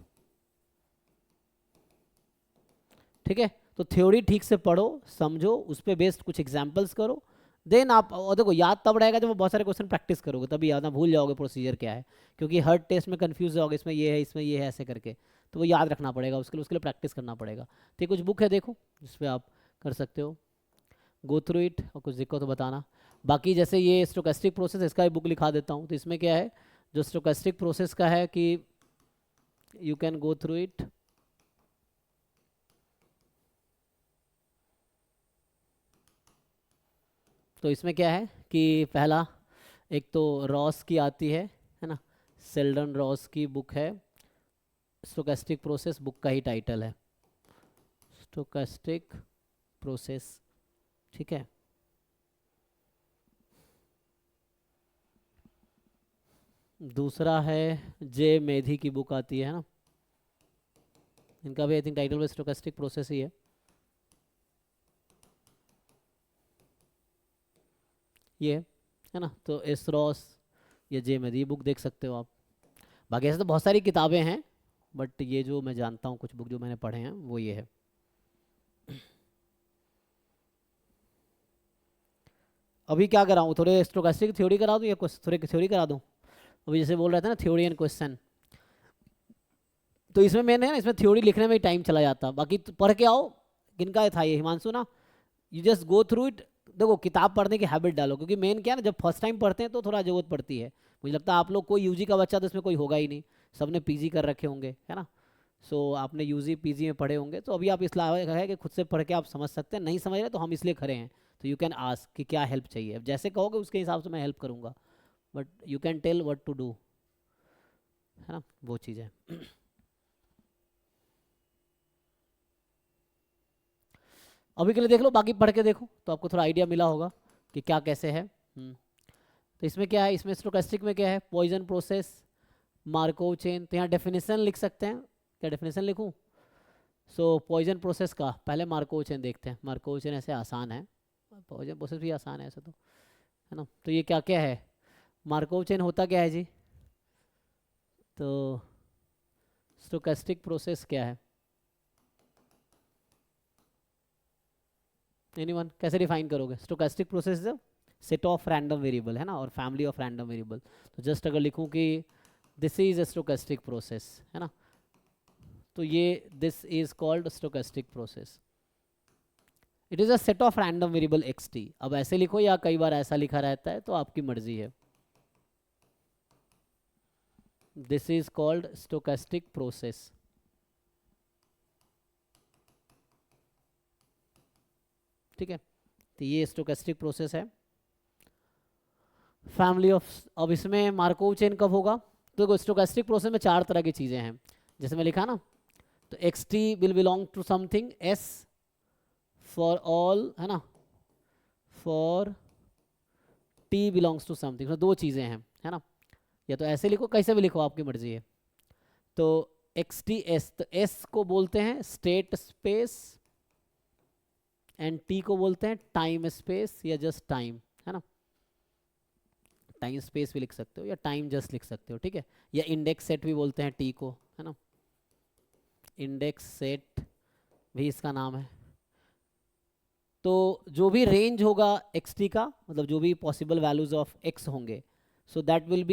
Speaker 1: ठीक है, तो थ्योरी ठीक से पढ़ो, समझो, उस पर बेस्ड कुछ एग्जाम्पल्स करो, देन आप, और देखो याद तब रहेगा जब वो बहुत सारे क्वेश्चन प्रैक्टिस करोगे, तभी याद ना भूल जाओगे प्रोसीजर क्या है, क्योंकि हर टेस्ट में कंफ्यूज जाओगे, इसमें ये है, इसमें ये है, ऐसे करके, तो वो याद रखना पड़ेगा, उसके लिए प्रैक्टिस करना पड़ेगा। तो ये कुछ बुक है देखो जिस पर आप कर सकते हो, गो थ्रू इट, और कुछ दिक्कत तो बताना। बाकी जैसे ये स्टोकेस्टिक प्रोसेस, इसका भी बुक लिखा देता हूँ। तो इसमें क्या है, जो स्टोकेस्टिक प्रोसेस का है कि you can go through it. तो इसमें क्या है कि पहला एक तो रॉस की आती है ना, सेल्डन रॉस की बुक है, स्टोकेस्टिक प्रोसेस, बुक का ही टाइटल है स्टोकेस्टिक प्रोसेस। ठीक है, दूसरा है जे मेधी की बुक आती है ना, इनका भी आई थिंक टाइटल में स्टोकेस्टिक प्रोसेस ही है ये, है ना। तो एस रॉस या जे मेधी, ये बुक देख सकते हो आप। बाकी ऐसे तो बहुत सारी किताबें हैं, बट ये जो मैं जानता हूँ, कुछ बुक जो मैंने पढ़े हैं वो ये है। अभी क्या कराऊँ, थोड़े स्टोकेस्टिक थ्योरी करा दूँ या कुछ थोड़े थ्योरी करा दूँ? अभी जैसे बोल रहे थे ना थ्योरी एंड क्वेश्चन, तो इसमें मैंने ना, इसमें थ्योरी लिखने में ही टाइम चला जाता, बाकी तो पढ़ के आओ। किनका था ये, हिमांशु ना, you just go through it. देखो किताब पढ़ने की हैबिट डालो, क्योंकि मेन क्या है ना, जब फर्स्ट टाइम पढ़ते हैं तो थोड़ा जरूरत पड़ती है। मुझे लगता है आप लोग, कोई यूजी का बच्चा तो इसमें कोई होगा ही नहीं, सबने पीजी कर रखे होंगे, है ना। सो आपने यूजी पीजी में पढ़े होंगे, तो अभी आप इस लायक है कि खुद से पढ़ के आप समझ सकते हैं। नहीं समझ रहे तो हम इसलिए खड़े हैं, तो यू कैन आस्क कि क्या हेल्प चाहिए, अब जैसे कहोगे उसके हिसाब से मैं हेल्प करूँगा, but you can tell what to do, है ना, वो चीज़ है। अभी के लिए देख लो, बाकी पढ़ के देखो तो आपको थोड़ा आइडिया मिला होगा कि क्या कैसे है। तो इसमें क्या है, इसमें स्टोकेस्टिक में क्या है, पॉइजन प्रोसेस, मार्कोव चेन। तो यहाँ डेफिनेशन लिख सकते हैं, क्या डेफिनेशन लिखूँ? सो पॉइजन प्रोसेस का पहले मार्कोव चेन देखते हैं। मार्कोव चेन ऐसे आसान है, पॉइजन प्रोसेस भी आसान है ऐसे तो, है ना। तो ये क्या क्या है, मार्कोव चेन होता क्या है जी? तो स्टोकेस्टिक प्रोसेस क्या है, एनीवन कैसे डिफाइन करोगे? Stochastic process is set of random variable, है ना, और फैमिली ऑफ रैंडम वेरिएबल। तो जस्ट अगर लिखूं कि this is a stochastic process, है ना, तो ये this is called stochastic process. It is a set of random variable x T. अब ऐसे लिखो या कई बार ऐसा लिखा रहता है, तो आपकी मर्जी है. This is called stochastic process. ठीक है, तो ये स्टोकेस्टिक प्रोसेस है. फैमिली ऑफ, अब इसमें मार्कोव चेन कब होगा? तो स्टोकेस्टिक प्रोसेस में 4 तरह की चीज़ें हैं, जैसे मैं लिखा ना. तो X T will belong to something S for all, है ना, for T belongs to something. तो 2 चीज़ें हैं, है ना. या तो ऐसे लिखो, कैसे भी लिखो, आपकी मर्जी है. तो एक्स टी एस, तो एस को बोलते हैं स्टेट स्पेस एंड टी को बोलते हैं टाइम स्पेस या जस्ट टाइम, है ना. टाइम स्पेस भी लिख सकते हो या टाइम जस्ट लिख सकते हो, ठीक है. या इंडेक्स सेट भी बोलते हैं टी को, है ना. इंडेक्स सेट भी इसका नाम है. तो जो भी रेंज होगा एक्स टी का, मतलब जो भी पॉसिबल वैल्यूज ऑफ एक्स होंगे, so that will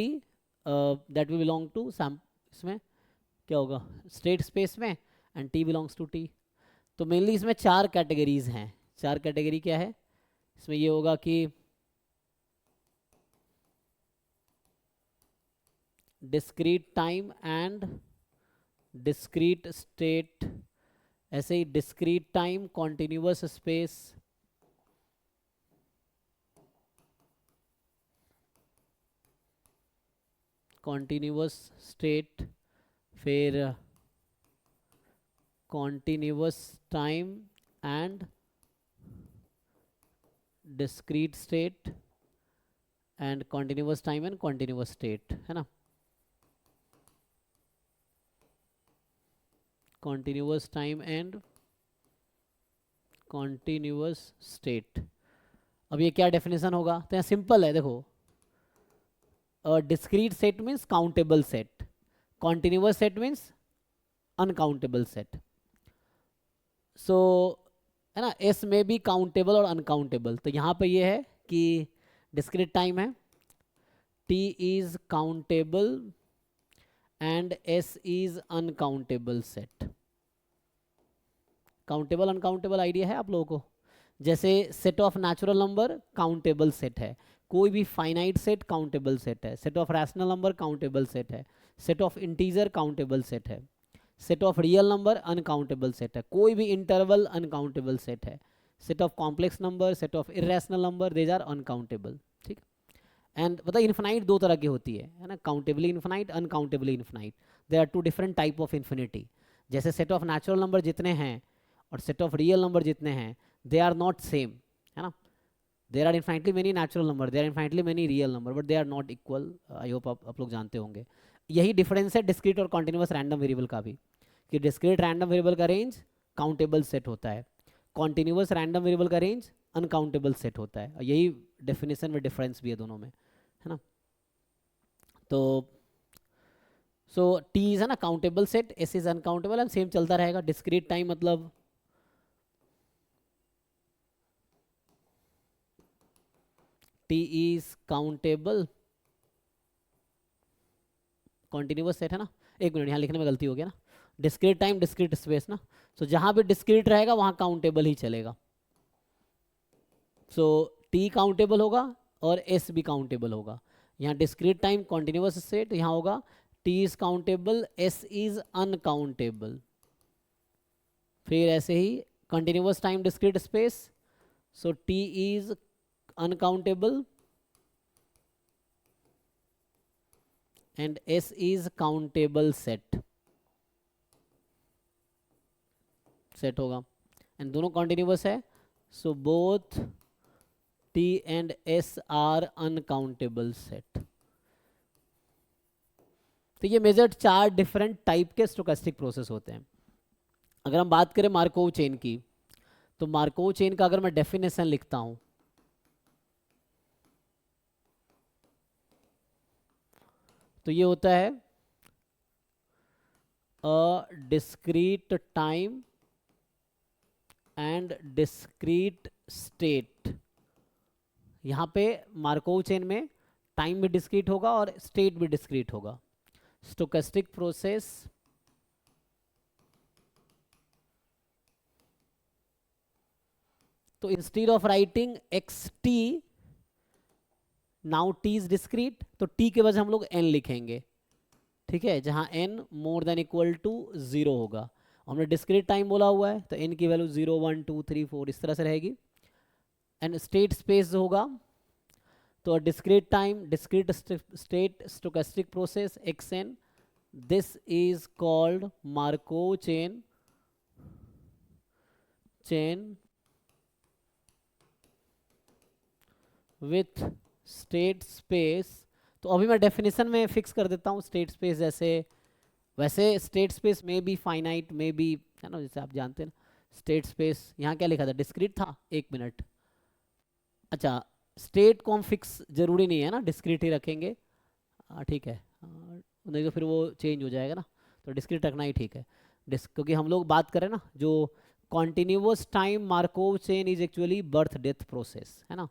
Speaker 1: belong to same, इसमें क्या होगा, स्टेट स्पेस में, and T belongs to T. तो मेनली इसमें 4 कैटेगरीज हैं. 4 कैटेगरी क्या है इसमें? ये होगा कि discrete time and discrete state, ऐसे ही discrete time, continuous space, continuous state, फिर continuous time and discrete state, and continuous time and continuous state, है ना. Continuous time and continuous state. अब ये क्या डेफिनेशन होगा? तो यहाँ सिंपल है, देखो. Discrete set means countable set, continuous set means uncountable set. So, है ना, एस में भी काउंटेबल और अनकाउंटेबल. तो यहाँ पे ये है कि डिस्क्रीट टाइम है, t is countable and s is uncountable set. Countable uncountable idea है आप लोगों को? जैसे set of natural number countable set है, कोई भी फाइनाइट सेट काउंटेबल सेट है, set of rational number countable set है, set of integer countable set है, set of real number uncountable set है, कोई भी इंटरवल अनकाउंटेबल सेट है, set of complex number, set of irrational number, these are uncountable. ठीक. एंड पता है इन्फिनाइट 2 तरह की होती है ना, countably infinite, uncountably infinite. There are 2 different type of infinity. जैसे सेट ऑफ नेचुरल नंबर जितने हैं और सेट ऑफ रियल नंबर जितने हैं, दे आर नॉट सेम, है ना. There are infinitely many natural number, there are infinitely many real number, but they are not equal. I hope आप लोग जानते होंगे. यही डिफरेंस है डिस्क्रीट और कॉन्टिन्यूअस रैंडम वेरिएबल का भी, कि डिस्क्रीट रैंडम वेरिएबल का रेंज काउंटेबल सेट होता है, कॉन्टिन्यूअस रैंडम वेरिएबल का रेंज अनकाउंटेबल सेट होता है. और यही डेफिनेशन में डिफरेंस भी है दोनों में, है ना. तो सो टी इज है ना countable set, S is uncountable, and same चलता रहेगा. डिस्क्रीट टाइम मतलब T is countable, continuous set है ना. एक मिनट, यहाँ लिखने में गलती हो गया ना. डिस्क्रीट टाइम डिस्क्रीट स्पेस ना, सो जहाँ भी डिस्क्रीट रहेगा वहाँ काउंटेबल ही चलेगा. सो टी काउंटेबल होगा और एस भी काउंटेबल होगा. यहाँ डिस्क्रीट टाइम कॉन्टिन्यूअस सेट, यहाँ होगा t is countable, s is uncountable. फिर ऐसे ही continuous time discrete space, so t is uncountable and s is countable set होगा. एंड दोनों कॉन्टिन्यूअस है, so both t and s are uncountable set. तो ये मेजर्ड 4 डिफरेंट टाइप के स्टोकेस्टिक प्रोसेस होते हैं. अगर हम बात करें मार्कोव चेन की, तो मार्कोव चेन का अगर मैं डेफिनेशन लिखता हूं, तो ये होता है a discrete time and discrete state. यहाँ पे मार्कोव चेन में टाइम भी डिस्क्रीट होगा और स्टेट भी डिस्क्रीट होगा. स्टोकेस्टिक प्रोसेस तो instead of writing X T, now T is discrete, तो टी के बजाय हम लोग एन लिखेंगे, ठीक है, जहां N more than equal to 0 होगा। हमने डिस्क्रीट टाइम बोला हुआ है तो एन की वैल्यू 0 1 2 3 4 इस तरह से रहेगी। एंड स्टेट स्पेस होगा तो discrete time, discrete state, stochastic process X N, this is called Markov chain with state space. तो अभी मैं डेफिनेशन में फिक्स कर देता हूँ स्टेट स्पेस, जैसे वैसे स्टेट स्पेस में भी फाइनाइट में भी, है ना, जैसे आप जानते हैं ना स्टेट स्पेस, यहाँ क्या लिखा था, डिस्क्रीट था, एक मिनट, अच्छा स्टेट को हम फिक्स जरूरी नहीं है ना, डिस्क्रीट ही रखेंगे, ठीक है, नहीं तो फिर वो चेंज हो जाएगा ना, तो डिस्क्रीट रखना ही ठीक है। क्योंकि हम लोग बात करें ना जो continuous time Markov chain is actually birth death process, है ना,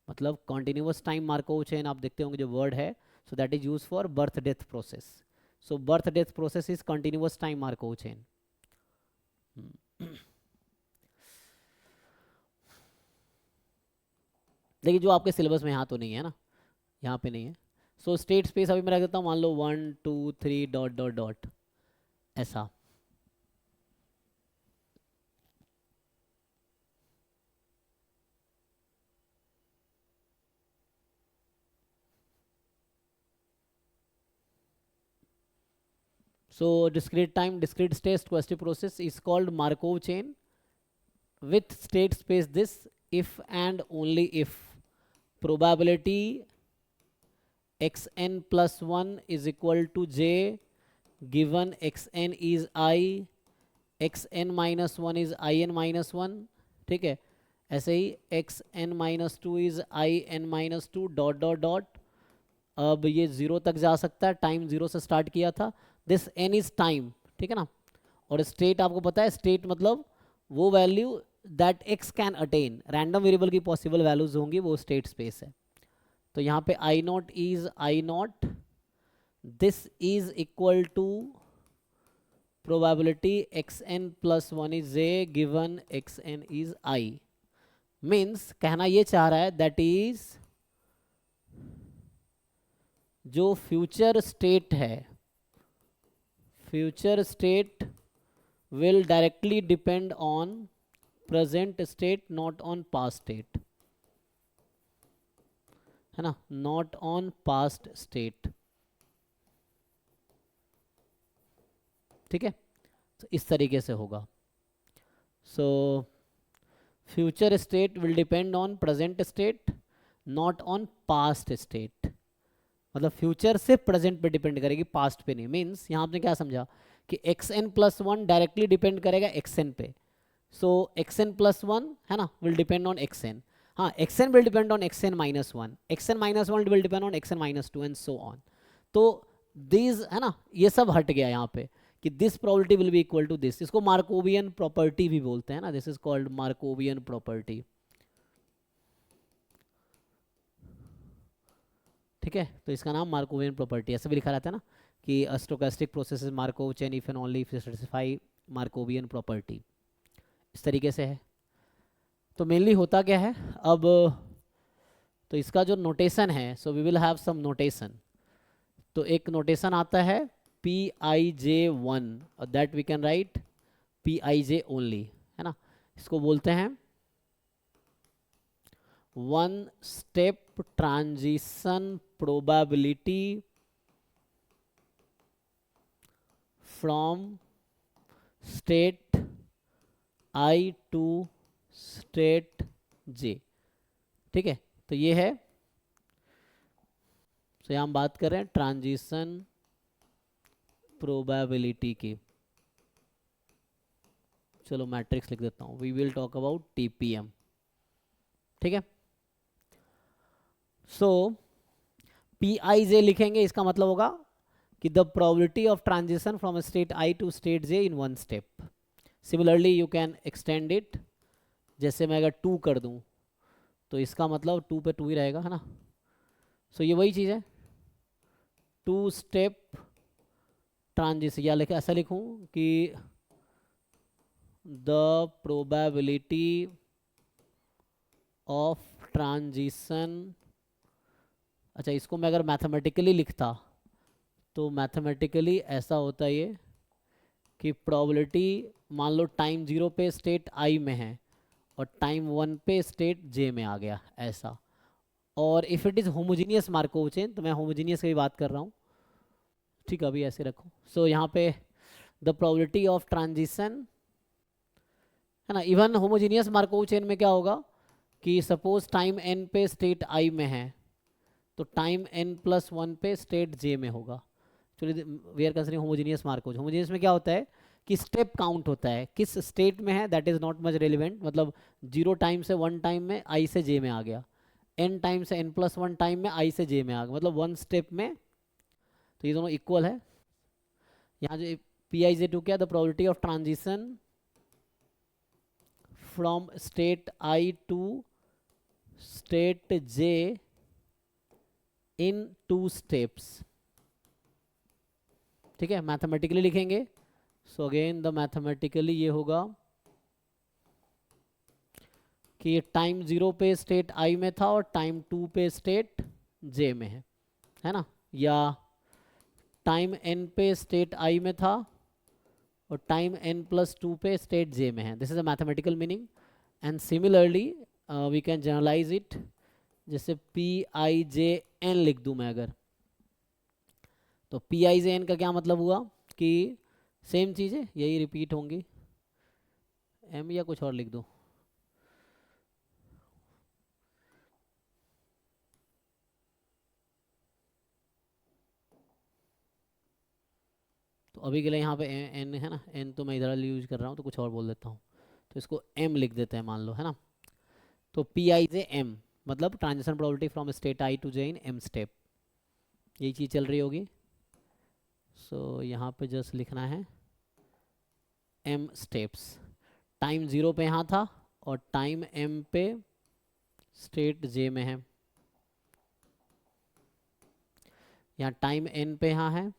Speaker 1: मतलब कॉन्टिन्यूस टाइम मार्कोव चेन आप देखते होंगे जो वर्ड है, सो that is use for birth death process, so birth death process is continuous time Markov chain. देखिए जो आपके सिलेबस में यहाँ तो नहीं है ना, यहाँ पे नहीं है, सो स्टेट स्पेस अभी मैं रख देता हूँ, मान लो 1 2 3 डॉट डॉट डॉट ऐसा। So discrete time, discrete state stochastic process is called Markov chain with state space this if and only if probability xn plus 1 is equal to j given xn is I, xn minus 1 is in minus 1, ठीक है, ऐसे ही xn minus 2 is in minus 2 dot dot dot, अब ये 0 तक जा सकता है, टाइम 0 से स्टार्ट किया था, दिस n इज टाइम, ठीक है ना, और स्टेट आपको पता है, स्टेट मतलब वो value that x can attain, random variable की पॉसिबल वैल्यूज होंगी, वो स्टेट स्पेस है। तो यहाँ पे i not is i not, this is equal to probability xn plus 1 is j given xn is i, means कहना ये चाह रहा है दैट इज जो फ्यूचर स्टेट है, future state will directly depend on present state not on past state, है ना, not on past state, ठीक है, तो इस तरीके से होगा। So future state will depend on present state not on past state, मतलब फ्यूचर से प्रेजेंट पे डिपेंड करेगी, पास्ट पे नहीं। मीन्स यहाँ आपने क्या समझा कि xn प्लस 1 डायरेक्टली डिपेंड करेगा xn पे, सो xn प्लस 1 है ना विल डिपेंड ऑन xn, हाँ xn will depend on xn minus 1, xn minus 1 will depend on xn minus 2 and so on. तो दिस है ना, ये सब हट गया यहाँ पे कि this probability will be equal to this, इसको मार्कोवियन प्रॉपर्टी भी बोलते हैं ना, this is called Markovian property, ठीक है, तो इसका नाम मार्कोवियन प्रॉपर्टी, ऐसे भी लिखा रहता है ना कि stochastic process is Markov chain if and only if specify Markovian property, इस तरीके से है। तो मेनली होता क्या है अब, तो इसका जो नोटेशन है, so we will have some notation, तो एक नोटेशन आता है Pij1 और that we can write Pij only, है ना, इसको बोलते हैं one step transition probability from state I to state J, ठीक है, तो ये है, तो यहाँ हम बात कर रहे हैं ट्रांजिशन प्रोबेबिलिटी की, चलो मैट्रिक्स लिख देता हूँ, we will talk about TPM, ठीक है। सो Pij लिखेंगे, इसका मतलब होगा कि the probability of transition from state I to state J in one step. Similarly you can extend it, जैसे मैं अगर 2 कर दूं तो इसका मतलब 2 पे 2 ही रहेगा, है ना, सो ये वही चीज़ है, 2 स्टेप ट्रांजिशन, या लिखे ऐसा लिखूं कि द प्रोबेबिलिटी ऑफ ट्रांजिशन, अच्छा इसको मैं अगर मैथमेटिकली लिखता तो मैथमेटिकली ऐसा होता ये कि प्रोबेबिलिटी, मान लो टाइम 0 पे स्टेट आई में है और टाइम 1 पे स्टेट जे में आ गया ऐसा। और if it is homogeneous Markov chain, तो मैं होमोजीनियस की भी बात कर रहा हूँ, ठीक है अभी ऐसे रखो। सो यहाँ पे द प्रोबेबिलिटी ऑफ ट्रांजिशन है ना, इवन होमोजीनियस मार्कोव चेन में क्या होगा कि सपोज टाइम एन पे स्टेट आई में है तो टाइम एन प्लस 1 पे स्टेट जे में होगा। चलिए we are considering homogeneous Markov. Homogeneous में क्या होता है कि स्टेप काउंट होता है, किस स्टेट में है that is not much relevant, मतलब 0 टाइम से 1 टाइम में आई से जे में आ गया, n टाइम से n प्लस 1 टाइम में आई से जे में आ गया, मतलब 1 स्टेप में। तो ये दोनों इक्वल है। यहाँ जो पी आई जे टू क्या, the probability of transition from state I to state J in 2 steps, ठीक है मैथमेटिकली लिखेंगे। सो अगेन द मैथमेटिकली ये होगा कि टाइम 0 पे स्टेट आई में था और टाइम 2 पे स्टेट जे में है ना, या टाइम n पे स्टेट आई में था और टाइम n प्लस 2 पे स्टेट जे में है। This is a mathematical meaning. And similarly we can generalise it, जैसे पी आई जे एन लिख दूं मैं अगर, तो पी आई जे एन का क्या मतलब हुआ कि सेम चीज़ें यही रिपीट होंगी, एम या कुछ और लिख दूं, तो अभी के लिए यहाँ पे एन है ना, एन तो मैं इधर यूज कर रहा हूँ तो कुछ और बोल देता हूँ, तो इसको एम लिख देते हैं मान लो, है ना। तो पी आई जे एम मतलब transition probability from state I to J in M step, यही चीज़ चल रही होगी। सो यहाँ पे जस्ट लिखना है एम स्टेप्स, टाइम 0 पे यहाँ था और टाइम एम पे स्टेट जे में है, यहाँ टाइम एन पे यहाँ है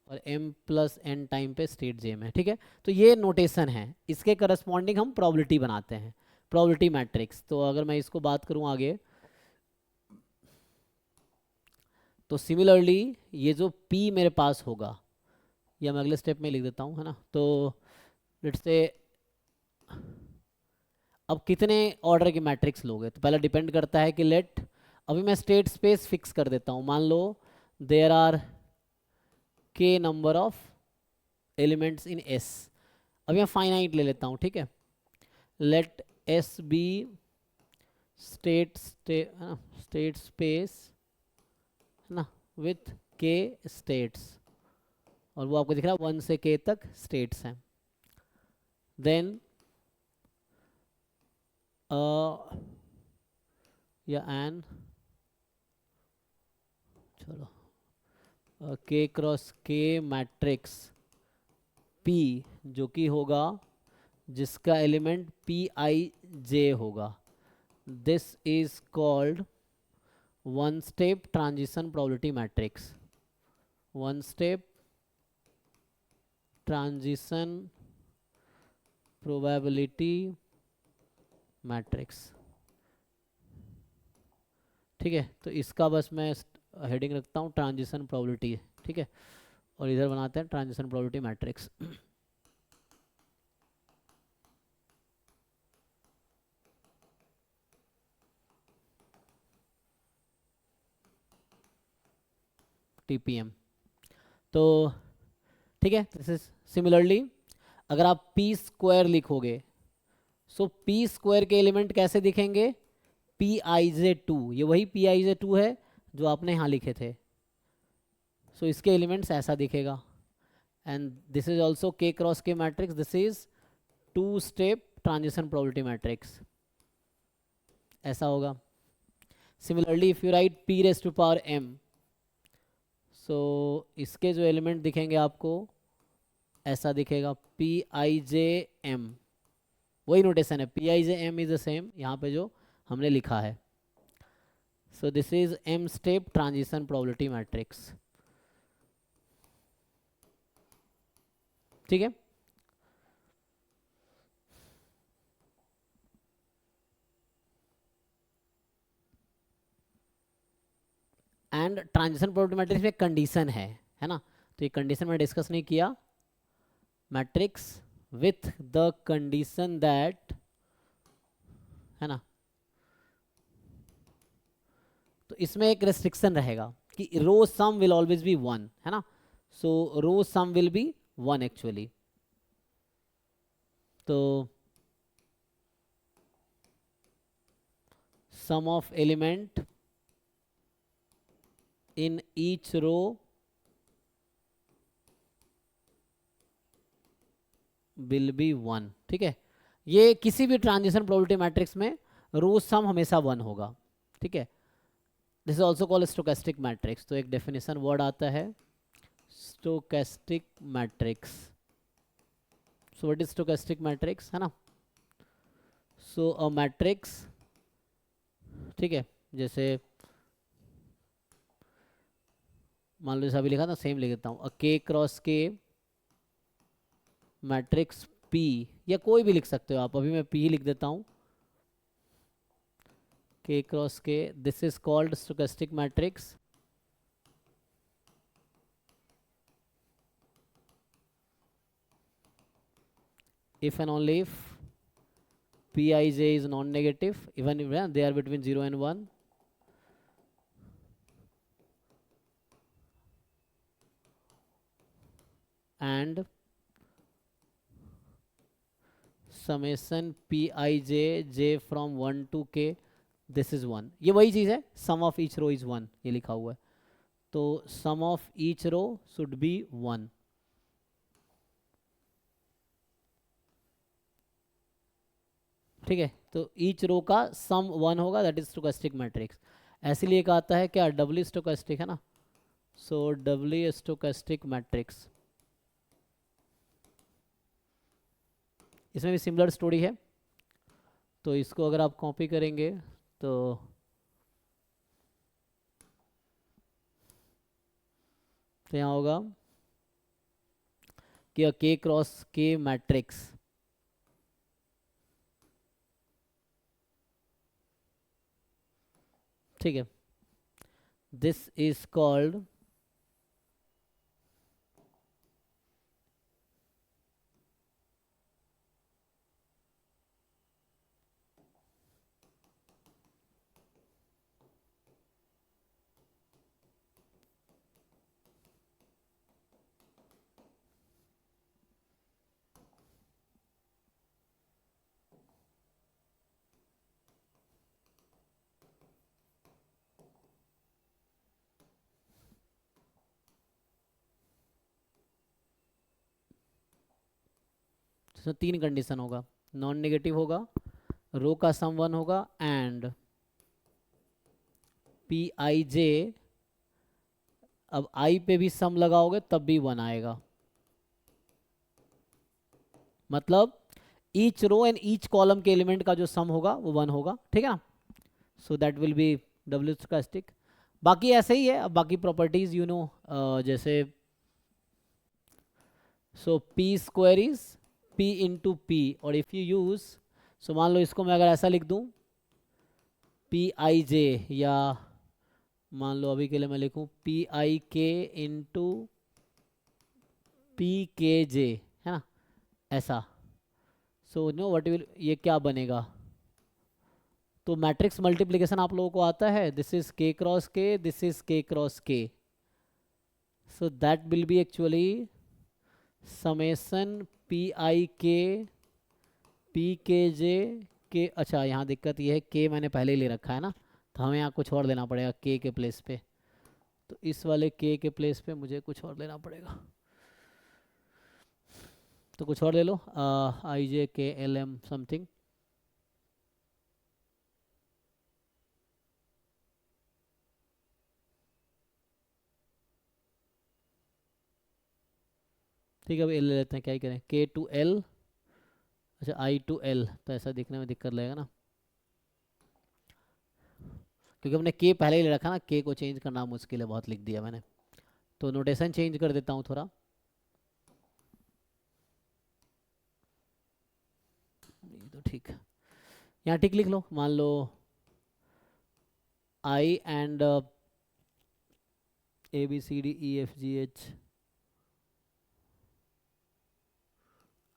Speaker 1: और m प्लस एन टाइम पे स्टेट जे में है, ठीक है। तो ये नोटेशन है, इसके करस्पॉन्डिंग हम प्रोबेबिलिटी बनाते हैं, प्रोबेबिलिटी मैट्रिक्स। तो अगर मैं इसको बात करूं आगे, तो सिमिलरली ये जो p मेरे पास होगा, या मैं अगले स्टेप में लिख देता हूँ, है ना। तो लेट्स से अब कितने ऑर्डर की मैट्रिक्स लोगे, तो पहले डिपेंड करता है कि लेट, अभी मैं स्टेट स्पेस फिक्स कर देता हूँ, मान लो there are k number of elements in S, अभी मैं फाइनाइट ले लेता हूँ, ठीक है। Let S be state space है ना विथ k स्टेट्स, और वो आपको दिख रहा है 1 से k तक स्टेट्स हैं। देन या एन, चलो k cross k matrix P जो कि होगा जिसका एलिमेंट पी आई जे होगा, this is called one step transition probability matrix, one step transition probability matrix, ठीक है। तो इसका बस मैं हेडिंग रखता हूँ ट्रांजिशन प्रोबेबिलिटी, ठीक है, और इधर बनाते हैं ट्रांजिशन प्रोबेबिलिटी मैट्रिक्स। टीपीएम, तो ठीक है। दिस इज सिमिलरली अगर आप पी स्क्वायर लिखोगे, सो पी स्क्वायर के एलिमेंट कैसे दिखेंगे, पी आई जे टू, ये वही पी आई जे टू है जो आपने यहाँ लिखे थे। सो इसके एलिमेंट्स ऐसा दिखेगा, and this is also K cross K matrix, this is 2 step transition probability matrix, ऐसा होगा। Similarly if you write p raise to power m, so इसके जो एलिमेंट दिखेंगे आपको ऐसा दिखेगा, पी आई जे एम, वही नोटेशन है, P I J M is the same यहाँ पे जो हमने लिखा है। So this is m step transition probability matrix, ठीक है। एंड ट्रांजिशन प्रोबेबिलिटी मैट्रिक्स में कंडीशन है ना, तो ये कंडीशन में डिस्कस नहीं किया, matrix with the condition that, है ना, तो इसमें एक रेस्ट्रिक्शन रहेगा कि रो सम विल ऑलवेज बी वन, है ना, सो रो सम विल बी वन एक्चुअली। तो sum of element in each row will be one, ठीक है, ये किसी भी ट्रांजिशन प्रोबेबिलिटी मैट्रिक्स में रो सम हमेशा वन होगा, ठीक है। This is also called stochastic matrix, तो एक डेफिनेशन वर्ड आता है stochastic matrix. So what is stochastic matrix, है ना, सो अ मैट्रिक्स, ठीक है, जैसे मान लो जैसा अभी लिखा था सेम लिख देता हूँ, अ के क्रॉस के मैट्रिक्स पी, या कोई भी लिख सकते हो आप, अभी मैं पी ही लिख देता हूँ, के क्रॉस के, this is called stochastic matrix. If and only if Pij is non-negative, even if they are between 0 and 1, and summation Pij j from 1 to k, this is 1, ये वही चीज़ है, sum of each row is 1, ये लिखा हुआ है, तो sum of each row should be 1, ठीक है, तो ईच रो का सम 1 होगा, दैट इज स्टोकेस्टिक मैट्रिक्स। ऐसे लिए एक आता है क्या, डब्ल्यू स्टोकेस्टिक, है ना, सो डब्ल्यू स्टोकेस्टिक मैट्रिक्स, इसमें भी सिमिलर स्टोरी है, तो इसको अगर आप कॉपी करेंगे तो यहाँ होगा कि के क्रॉस के मैट्रिक्स, ठीक है, दिस इज कॉल्ड इसमें 3 कंडीशन होगा, नॉन नेगेटिव होगा, रो का सम 1 होगा, एंड पी आई जे, अब आई पे भी सम लगाओगे तब भी 1 आएगा, मतलब each row and each column के एलिमेंट का जो सम होगा वो 1 होगा, ठीक है ना, सो that will B W stochastic. बाकी ऐसे ही है, अब बाकी प्रॉपर्टीज यू नो, जैसे so p square is p into p, और इफ यू यूज, सो मान लो इसको मैं अगर ऐसा लिख दूं पी आई जे, या मान लो अभी के लिए मैं लिखूं पी आई के इंटू पी के जे, है ना, ऐसा, सो नो व्हाट विल, ये क्या बनेगा, तो मैट्रिक्स मल्टीप्लिकेशन आप लोगों को आता है, दिस इज के क्रॉस के, दिस इज के क्रॉस के, सो that will B actually summation P I के पी के जे के, अच्छा यहाँ दिक्कत ये है के मैंने पहले ही ले रखा है ना, तो हमें यहाँ कुछ और लेना पड़ेगा के प्लेस पे, तो इस वाले के प्लेस पे मुझे कुछ और लेना पड़ेगा, तो कुछ और ले लो, आई जे के एल एम समथिंग, ठीक है, अब एल ले लेते हैं, क्या ही करें, के टू एल, अच्छा आई टू एल, तो ऐसा दिखने में दिक्कत लगेगा ना, क्योंकि हमने के पहले ही ले रखा ना, के को चेंज करना मुश्किल है, बहुत लिख दिया मैंने, तो नोटेशन चेंज कर देता हूँ थोड़ा, ये तो ठीक है, यहाँ ठीक लिख लो, मान लो आई एंड ABCDEFGH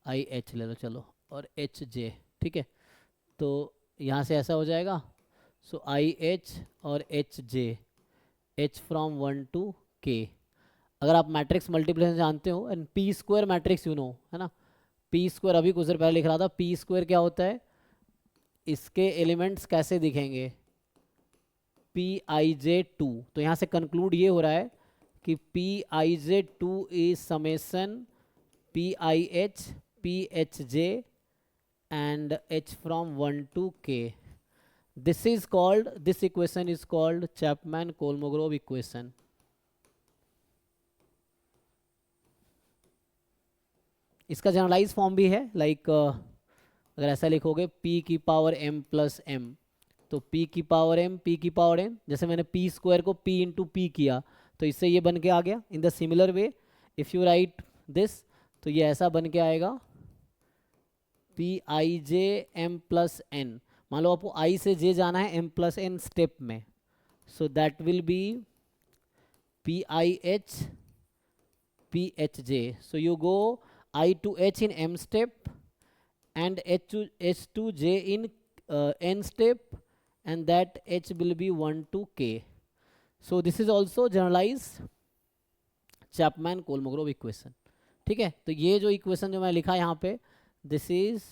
Speaker 1: IH ले लो चलो, और HJ, ठीक है। तो यहाँ से ऐसा हो जाएगा, सो IH और HJ, H from 1 to K। अगर आप मैट्रिक्स मल्टीप्लिकेशन जानते हो, and P square matrix you know, है ना, पी स्क्वायर अभी कुछ देर पहले लिख रहा था, पी स्क्वायर क्या होता है, इसके एलिमेंट्स कैसे दिखेंगे, Pij2। तो यहाँ से कंक्लूड ये हो रहा है कि Pij2 is summation PIH PHJ and H from 1 to K। this equation is called Chapman-Kolmogorov equation। इसका जनरलाइज फॉर्म भी है, लाइक अगर ऐसा लिखोगे p की पावर m प्लस m, तो p की पावर m p की पावर n, जैसे मैंने p स्क्वायर को p इंटू p किया तो इससे ये बन के आ गया। In the similar way if you right this, तो ये ऐसा बन के आएगा Pij m प्लस n। मान लो आपको i से j जाना है m प्लस n स्टेप में, सो that will B PIH PHJ। So you go I to H in m step and H to J in n step, and that H will be 1 to K। So this is also generalized Chapman-Kolmogorov equation, ठीक है। तो ये जो इक्वेशन जो मैं लिखा यहाँ पे, दिस इज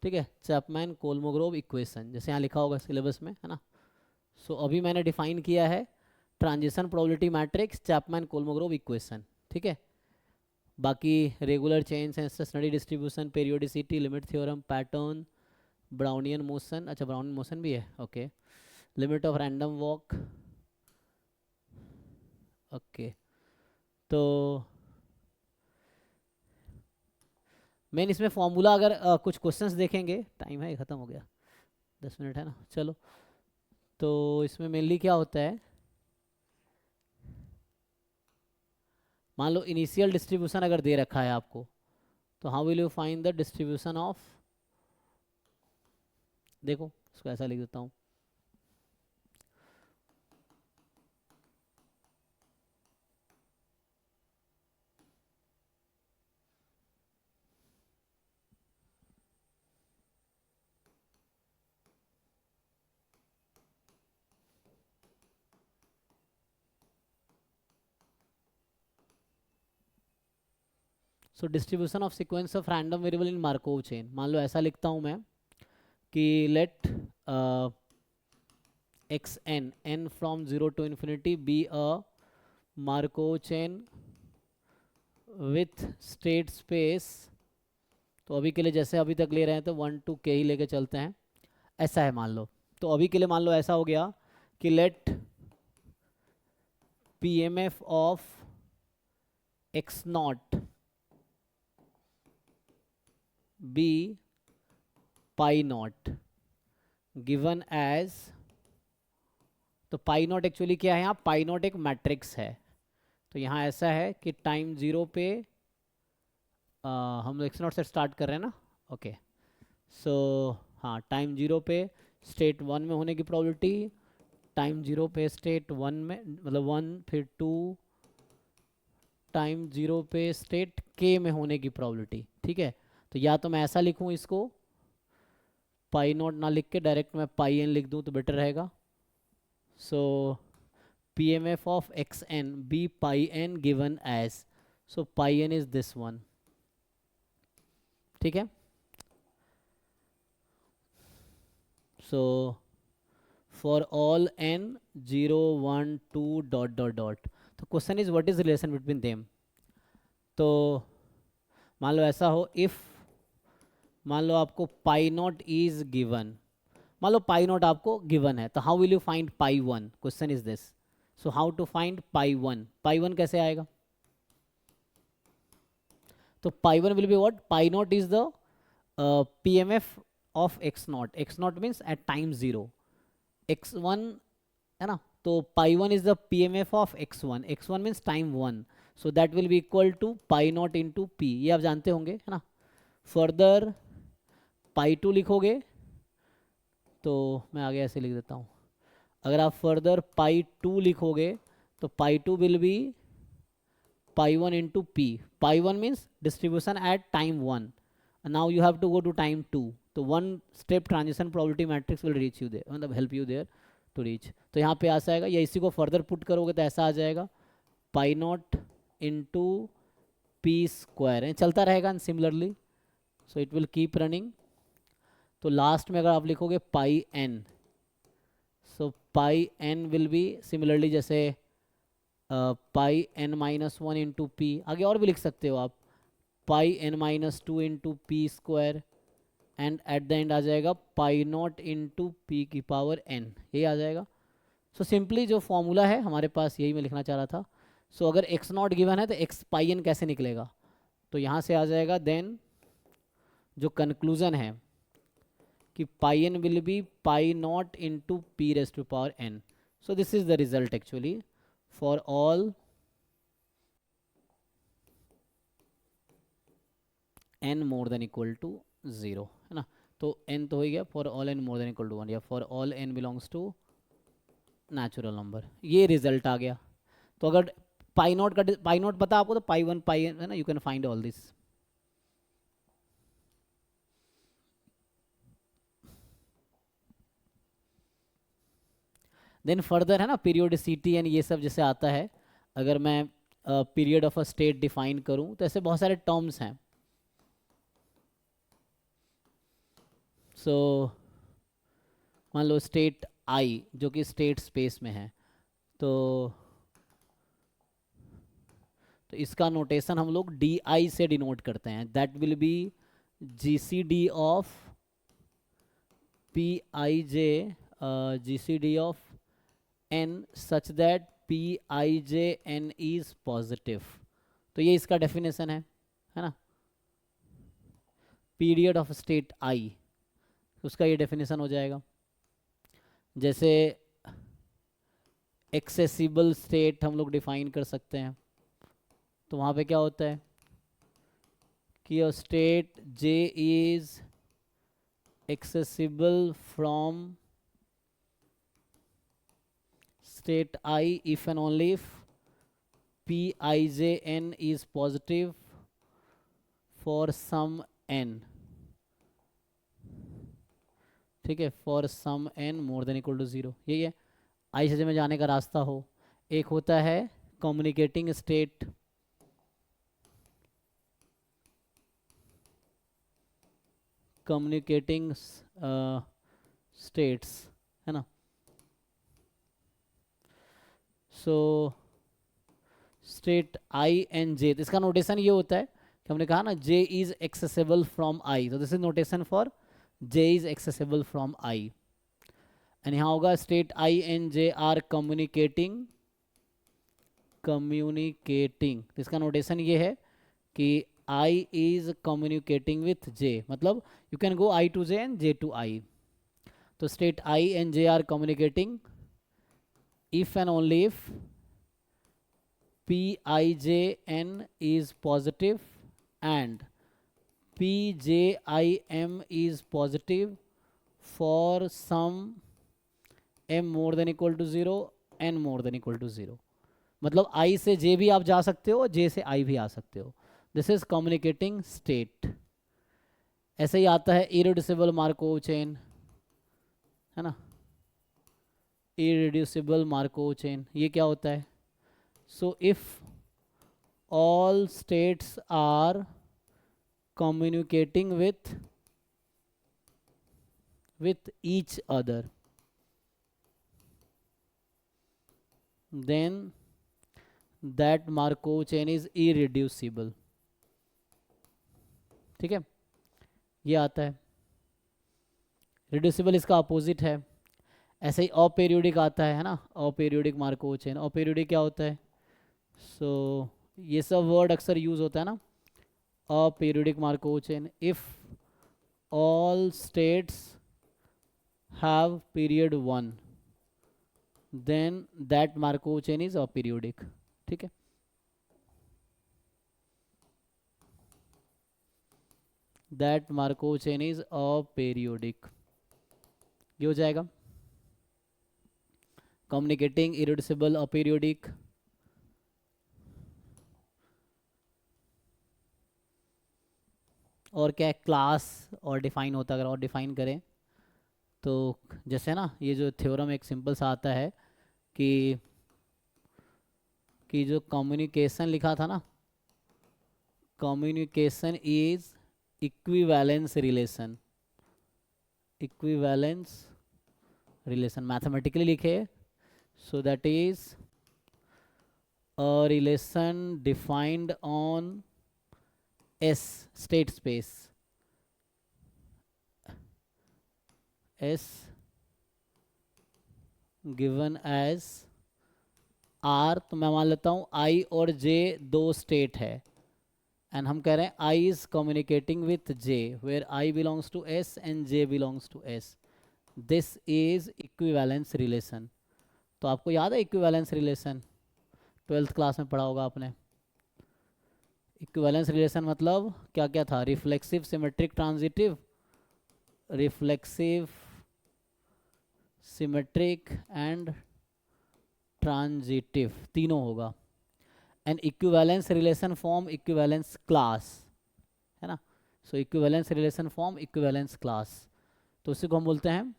Speaker 1: ठीक है, चैपमैन-कोलमोग्रोव इक्वेशन, जैसे यहाँ लिखा होगा सिलेबस में, है ना। सो अभी मैंने डिफाइन किया है ट्रांजिशन प्रोबेबिलिटी मैट्रिक्स, चैपमैन-कोलमोग्रोव इक्वेशन, ठीक है। बाकी regular chain, study distribution, periodicity, limit theorem, pattern, Brownian motion, अच्छा ब्राउनियन मोशन भी है, okay, limit of random walk, okay. तो मेन इसमें फॉर्मूला अगर कुछ क्वेश्चंस देखेंगे, टाइम है ख़त्म हो गया, 10 मिनट है ना, चलो। तो इसमें मेनली क्या होता है, मान लो इनिशियल डिस्ट्रीब्यूशन अगर दे रखा है आपको, तो how will you find the distribution of, देखो इसको ऐसा लिख देता हूँ, so distribution of sequence of random variable in Markov chain. मान लो ऐसा लिखता हूँ मैं कि let X N, N from 0 to infinity be a Markov chain with state space. तो अभी के लिए जैसे अभी तक ले रहे हैं तो 1 to K ही लेके चलते हैं, ऐसा है मान लो। तो अभी के लिए मान लो ऐसा हो गया कि let PMF of x not be pi not given as, तो पाई नॉट एक्चुअली क्या है, यहाँ पाई नॉट एक मैट्रिक्स है। तो यहाँ ऐसा है कि टाइम 0 पे हम एक्स नॉट से स्टार्ट कर रहे हैं ना, ओके। सो हाँ, टाइम 0 पे स्टेट 1 में होने की प्रोबेबिलिटी, टाइम 0 पे स्टेट 1 में मतलब 1, फिर 2, टाइम 0 पे स्टेट K में होने की प्रोबेबिलिटी, ठीक है। तो या तो मैं ऐसा लिखूँ इसको, पाई नॉट ना लिख के डायरेक्ट मैं पाई एन लिख दूँ तो बेटर रहेगा। सो PMF of xn be pi n given as, so pi n is this one, ठीक है। So for all n 0 1 2 dot dot dot, तो question is what is relation between them. तो मान लो ऐसा हो, इफ मान लो आपको पाई नॉट इज गिवन, मान लो पाई नॉट आपको गिवन है, तो how will you find pi one, question is this. So how to find pi one, pi one कैसे आएगा, तो pi one will be what, pi naught is the PMF of x naught means at time 0, x1 है ना, तो pi one is the PMF of x1 means time 1, so that will be equal to pi not into p, ये आप जानते होंगे है ना। फर्दर पाई टू लिखोगे तो मैं आगे ऐसे लिख देता हूँ, अगर आप फर्दर पाई टू लिखोगे तो pi two will be pi one into p. Pi one means distribution at time one. Now you have to go to time two. तो one step transition probability matrix will reach you there, मतलब help you there to reach. तो यहाँ पे आ जाएगा, या इसी को फर्दर पुट करोगे तो ऐसा आ जाएगा pi not into p square. चलता रहेगा similarly, so it will keep running. तो लास्ट में अगर आप लिखोगे pi n, so pi n will be similarly जैसे pi n minus one into p. आगे और भी लिख सकते हो आप, pi n minus two into p square, and at the end आ जाएगा पाई नॉट इंटू पी की पावर एन. यही आ जाएगा. सो सिंपली जो फॉर्मूला है हमारे पास, यही मैं लिखना चाह रहा था. सो अगर एक्स नॉट गिवन है तो एक्स पाई एन कैसे निकलेगा, तो यहाँ से आ जाएगा देन जो कंक्लूजन है कि pi n will be pi not into p raise to power n. So this is the result actually for all n more than equal to 0, है ना. तो n तो हो गया for all n more than equal to 1, या for all n belongs to natural number. ये रिजल्ट आ गया. तो अगर पाई नॉट पता आपको तो पाई वन पाई है ना, you can find all this. Then further है ना पीरियोडिसिटी एंड ये सब जैसे आता है, अगर मैं period of a state define करूं तो ऐसे बहुत सारे टर्म्स हैं. सो मान लो स्टेट आई जो कि स्टेट स्पेस में है, तो इसका नोटेशन हम लोग डी आई से डिनोट करते हैं. That will be G C D of P I J, G C D of N such that P I J N is positive. तो ये इसका डेफिनेशन है ना. पीरियड ऑफ स्टेट आई, उसका ये डेफिनेशन हो जाएगा. जैसे एक्सेसिबल स्टेट हम लोग डिफाइन कर सकते हैं, तो वहाँ पे क्या होता है कि state J is accessible from state I if and only if Pijn is positive for some n. ठीक है, for some n more than equal to 0. यही है आई से में जाने का रास्ता हो. एक होता है कम्युनिकेटिंग स्टेट, कम्युनिकेटिंग स्टेट्स, है ना. सो स्टेट आई एंड जे, इसका नोटेशन ये होता है कि हमने कहा ना j is accessible from i, तो this is notation for j is accessible from i. And यहाँ होगा state i and j are communicating, इसका नोटेशन ये है कि i is communicating with j, मतलब you can go i to j and j to i. तो state i and j are communicating if and only if Pijn is positive and Pjim is positive for some m more than equal to 0, n more than equal to 0. मतलब I से J भी आप जा सकते हो, J से I भी आ सकते हो. This is communicating state. ऐसे ही आता है इरिड्यूसिबल मार्कोव चेन, है ना. irreducible Markov chain, ये क्या होता है. so if all states are communicating with each other, then that Markov chain is irreducible. ठीक है, ये आता है. रिड्यूसिबल इसका अपोजिट है. ऐसे ही अपीरियोडिक आता है ना, अपीरियोडिक मार्कोव चेन. अपीरियोडिक क्या होता है, सो ये सब वर्ड अक्सर यूज होता है ना. Aperiodic Markov chain, if all states have period 1 then that Markov chain is aperiodic. ठीक है, that Markov chain is aperiodic, ये हो जाएगा। Communicating, irreducible, aperiodic. और क्या क्लास और डिफाइन होता है, अगर और डिफाइन करें तो जैसे ना ये जो थ्योरम एक सिंपल सा आता है कि जो कम्युनिकेशन लिखा था ना, communication is equivalence relation, equivalence relation mathematically लिखे, so that is a relation defined on S state space, S given as R, तो मैं मान लेता हूँ I और J दो स्टेट है, एंड हम कह रहे हैं I is communicating with J where I belongs to S and J belongs to S. This is equivalence relation. तो आपको याद है equivalence relation, 12th क्लास में पढ़ा होगा आपने। इक्विवेलेंस रिलेशन मतलब क्या क्या था, reflexive, symmetric, transitive, reflexive, symmetric and transitive, तीनों होगा। And equivalence relation form equivalence class, है ना। So equivalence relation form equivalence class, तो उसी को हम बोलते हैं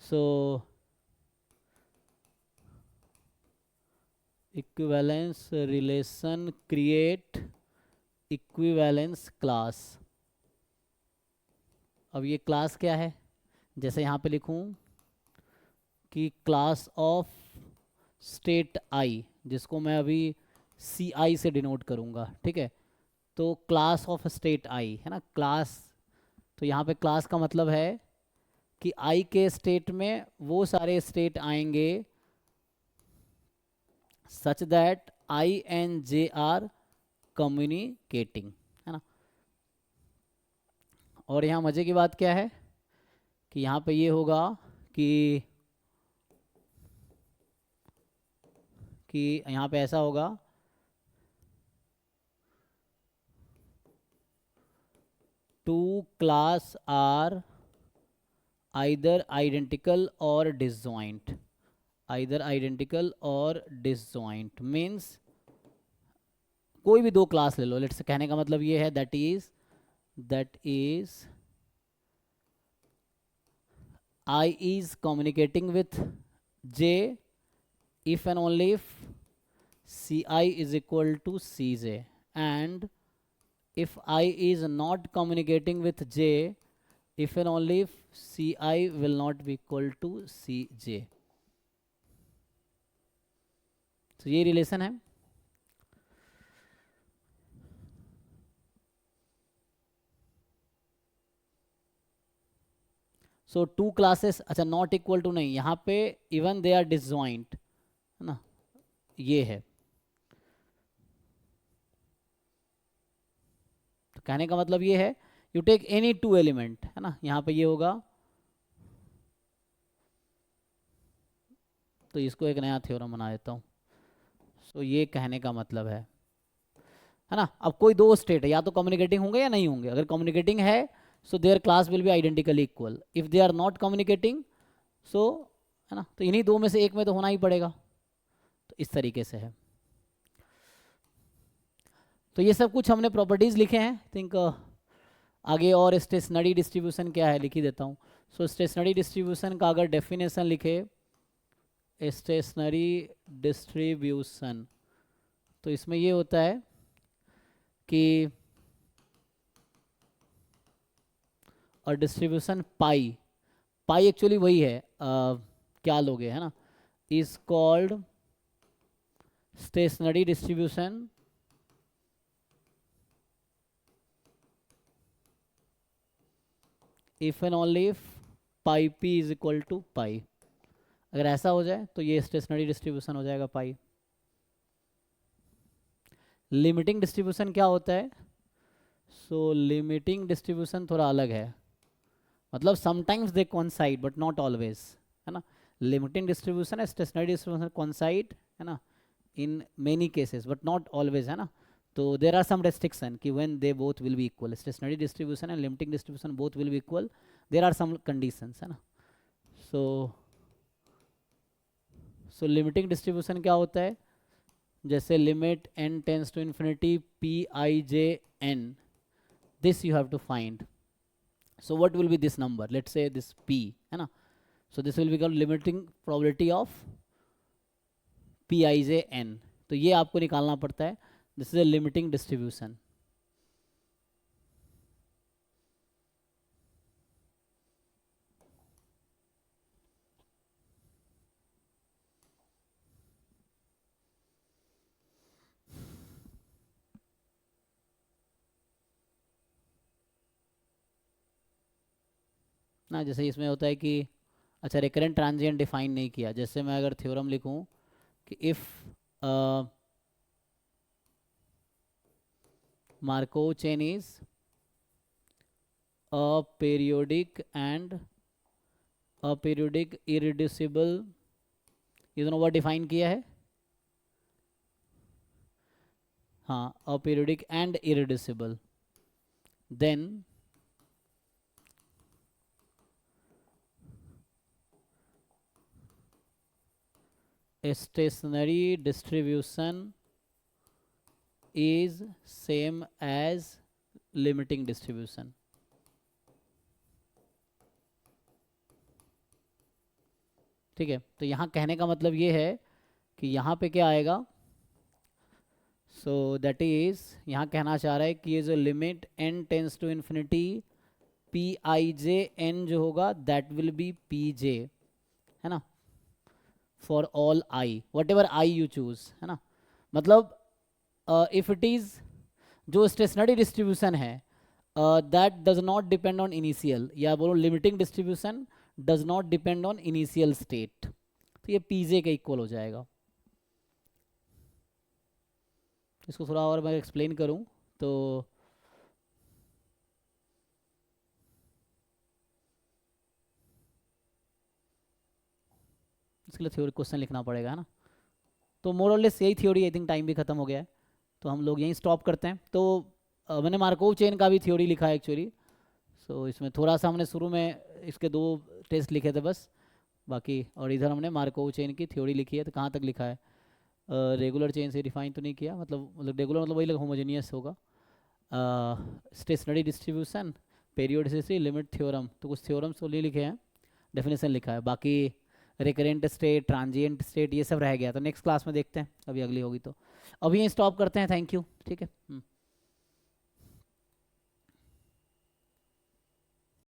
Speaker 1: so equivalence relation create equivalence class. अब ये क्लास क्या है, जैसे यहाँ पे लिखूँ कि क्लास ऑफ स्टेट आई, जिसको मैं अभी सी आई से डिनोट करूँगा, ठीक है। तो क्लास ऑफ स्टेट आई है ना, क्लास, तो यहाँ पे क्लास का मतलब है कि आई के स्टेट में वो सारे स्टेट आएंगे such that I and j are communicating, है ना। और यहाँ मज़े की बात क्या है कि यहाँ पे ये होगा कि यहाँ पे ऐसा होगा two class are either identical or disjoint, either identical or disjoint means कोई भी दो क्लास ले लो, लेट्स, कहने का मतलब ये है that is I is communicating with J if and only if Ci is equal to Cj, and if I is not communicating with J, if and only if Ci will not be equal to Cj. तो ये रिलेशन है। सो टू क्लासेस, अच्छा नॉट इक्वल टू नहीं, यहाँ पे इवन दे आर डिसजॉइंट, है ना, ये है। तो कहने का मतलब ये है you take any two element, है ना, यहाँ पे ये होगा, तो इसको एक नया थ्योरम बना देता हूँ। सो ये कहने का मतलब है ना, अब कोई दो स्टेट है, या तो कम्युनिकेटिंग होंगे या नहीं होंगे। अगर कम्युनिकेटिंग है so their class will be identically equal, if they are not communicating so, है ना, तो इन्हीं दो में से एक में तो होना ही पड़ेगा। तो इस तरीके से है। तो ये सब कुछ हमने प्रॉपर्टीज लिखे हैं, थिंक आगे और स्टेशनरी डिस्ट्रीब्यूशन क्या है लिख ही देता हूँ। सो स्टेशनरी डिस्ट्रीब्यूशन का अगर डेफिनेशन लिखे, स्टेशनरी डिस्ट्रीब्यूशन, तो इसमें ये होता है कि और डिस्ट्रीब्यूशन पाई, पाई एक्चुअली वही है, क्या लोगे, है ना, is called stationary distribution if and only if pi p is equal to pi. अगर ऐसा हो जाए तो ये स्टेशनरी डिस्ट्रीब्यूशन हो जाएगा पाई। लिमिटिंग डिस्ट्रीब्यूशन क्या होता है, सो लिमिटिंग डिस्ट्रीब्यूशन थोड़ा अलग है, मतलब sometimes they coincide but not always, है ना। लिमिटिंग डिस्ट्रीब्यूशन है, स्टेशनरी डिस्ट्रीब्यूशन कोइंसाइड, है ना, in many cases but not always, है ना। तो देर आर सम रेस्ट्रिक्शन कि when they both will be equal, stationary distribution and limiting distribution both will be equal, there are some conditions, है ना. सो लिमिटिंग डिस्ट्रीब्यूशन क्या होता है, जैसे limit n tends to infinity P I J N, this you have to find. So what will be this number, let's say this p, है ना. So this will become limiting probability of P I J N. तो ये आपको निकालना पड़ता है. This is a limiting distribution. ना जैसे इसमें होता है कि अच्छा रिकरेंट ट्रांजिएंट डिफाइन नहीं किया. जैसे मैं अगर थ्योरम लिखूं कि if Markov chain is a periodic and aperiodic irreducible, ये दोनों वर्ड डिफाइन किया है. हाँ, aperiodic and irreducible, then a stationary distribution is same as limiting distribution. ठीक है. तो यहाँ कहने का मतलब ये है कि यहाँ पे क्या आएगा. सो दैट इज यहाँ कहना चाह रहा है कि ये जो limit n tends to infinity P I J N जो होगा that will be P J, है ना, for all I, whatever I you choose, है ना. मतलब इफ इट इज जो स्टेशनरी डिस्ट्रीब्यूशन है that does not depend on initial, या बोलो limiting distribution does not depend on initial state, तो ये पीजे के इक्वल हो जाएगा. इसको थोड़ा और मैं एक्सप्लेन करूं तो इसके लिए थ्योरी क्वेश्चन लिखना पड़ेगा, है ना. तो मोर और लेस यही थ्योरी, आई थिंक टाइम भी खत्म हो गया है तो हम लोग यहीं स्टॉप करते हैं. तो मैंने मार्कोव चेन का भी थ्योरी लिखा है एक्चुअली. सो इसमें थोड़ा सा हमने शुरू में इसके 2 टेस्ट लिखे थे बस, बाकी और इधर हमने मार्कोव चेन की थ्योरी लिखी है. तो कहाँ तक लिखा है, रेगुलर चेन से डिफाइन तो नहीं किया, मतलब रेगुलर मतलब वही लगा होमोजेनियस होगा. Stationary distribution, periodicity, limit theorem, तो कुछ थ्योरम्स तो लिखे हैं, डेफिनेशन लिखा है. बाकी रिकरेंट स्टेट, ट्रांजिएंट स्टेट, ये सब रह गया. तो नेक्स्ट क्लास में देखते हैं, अभी अगली होगी तो. अभी यहीं स्टॉप करते हैं. Thank you. ठीक है.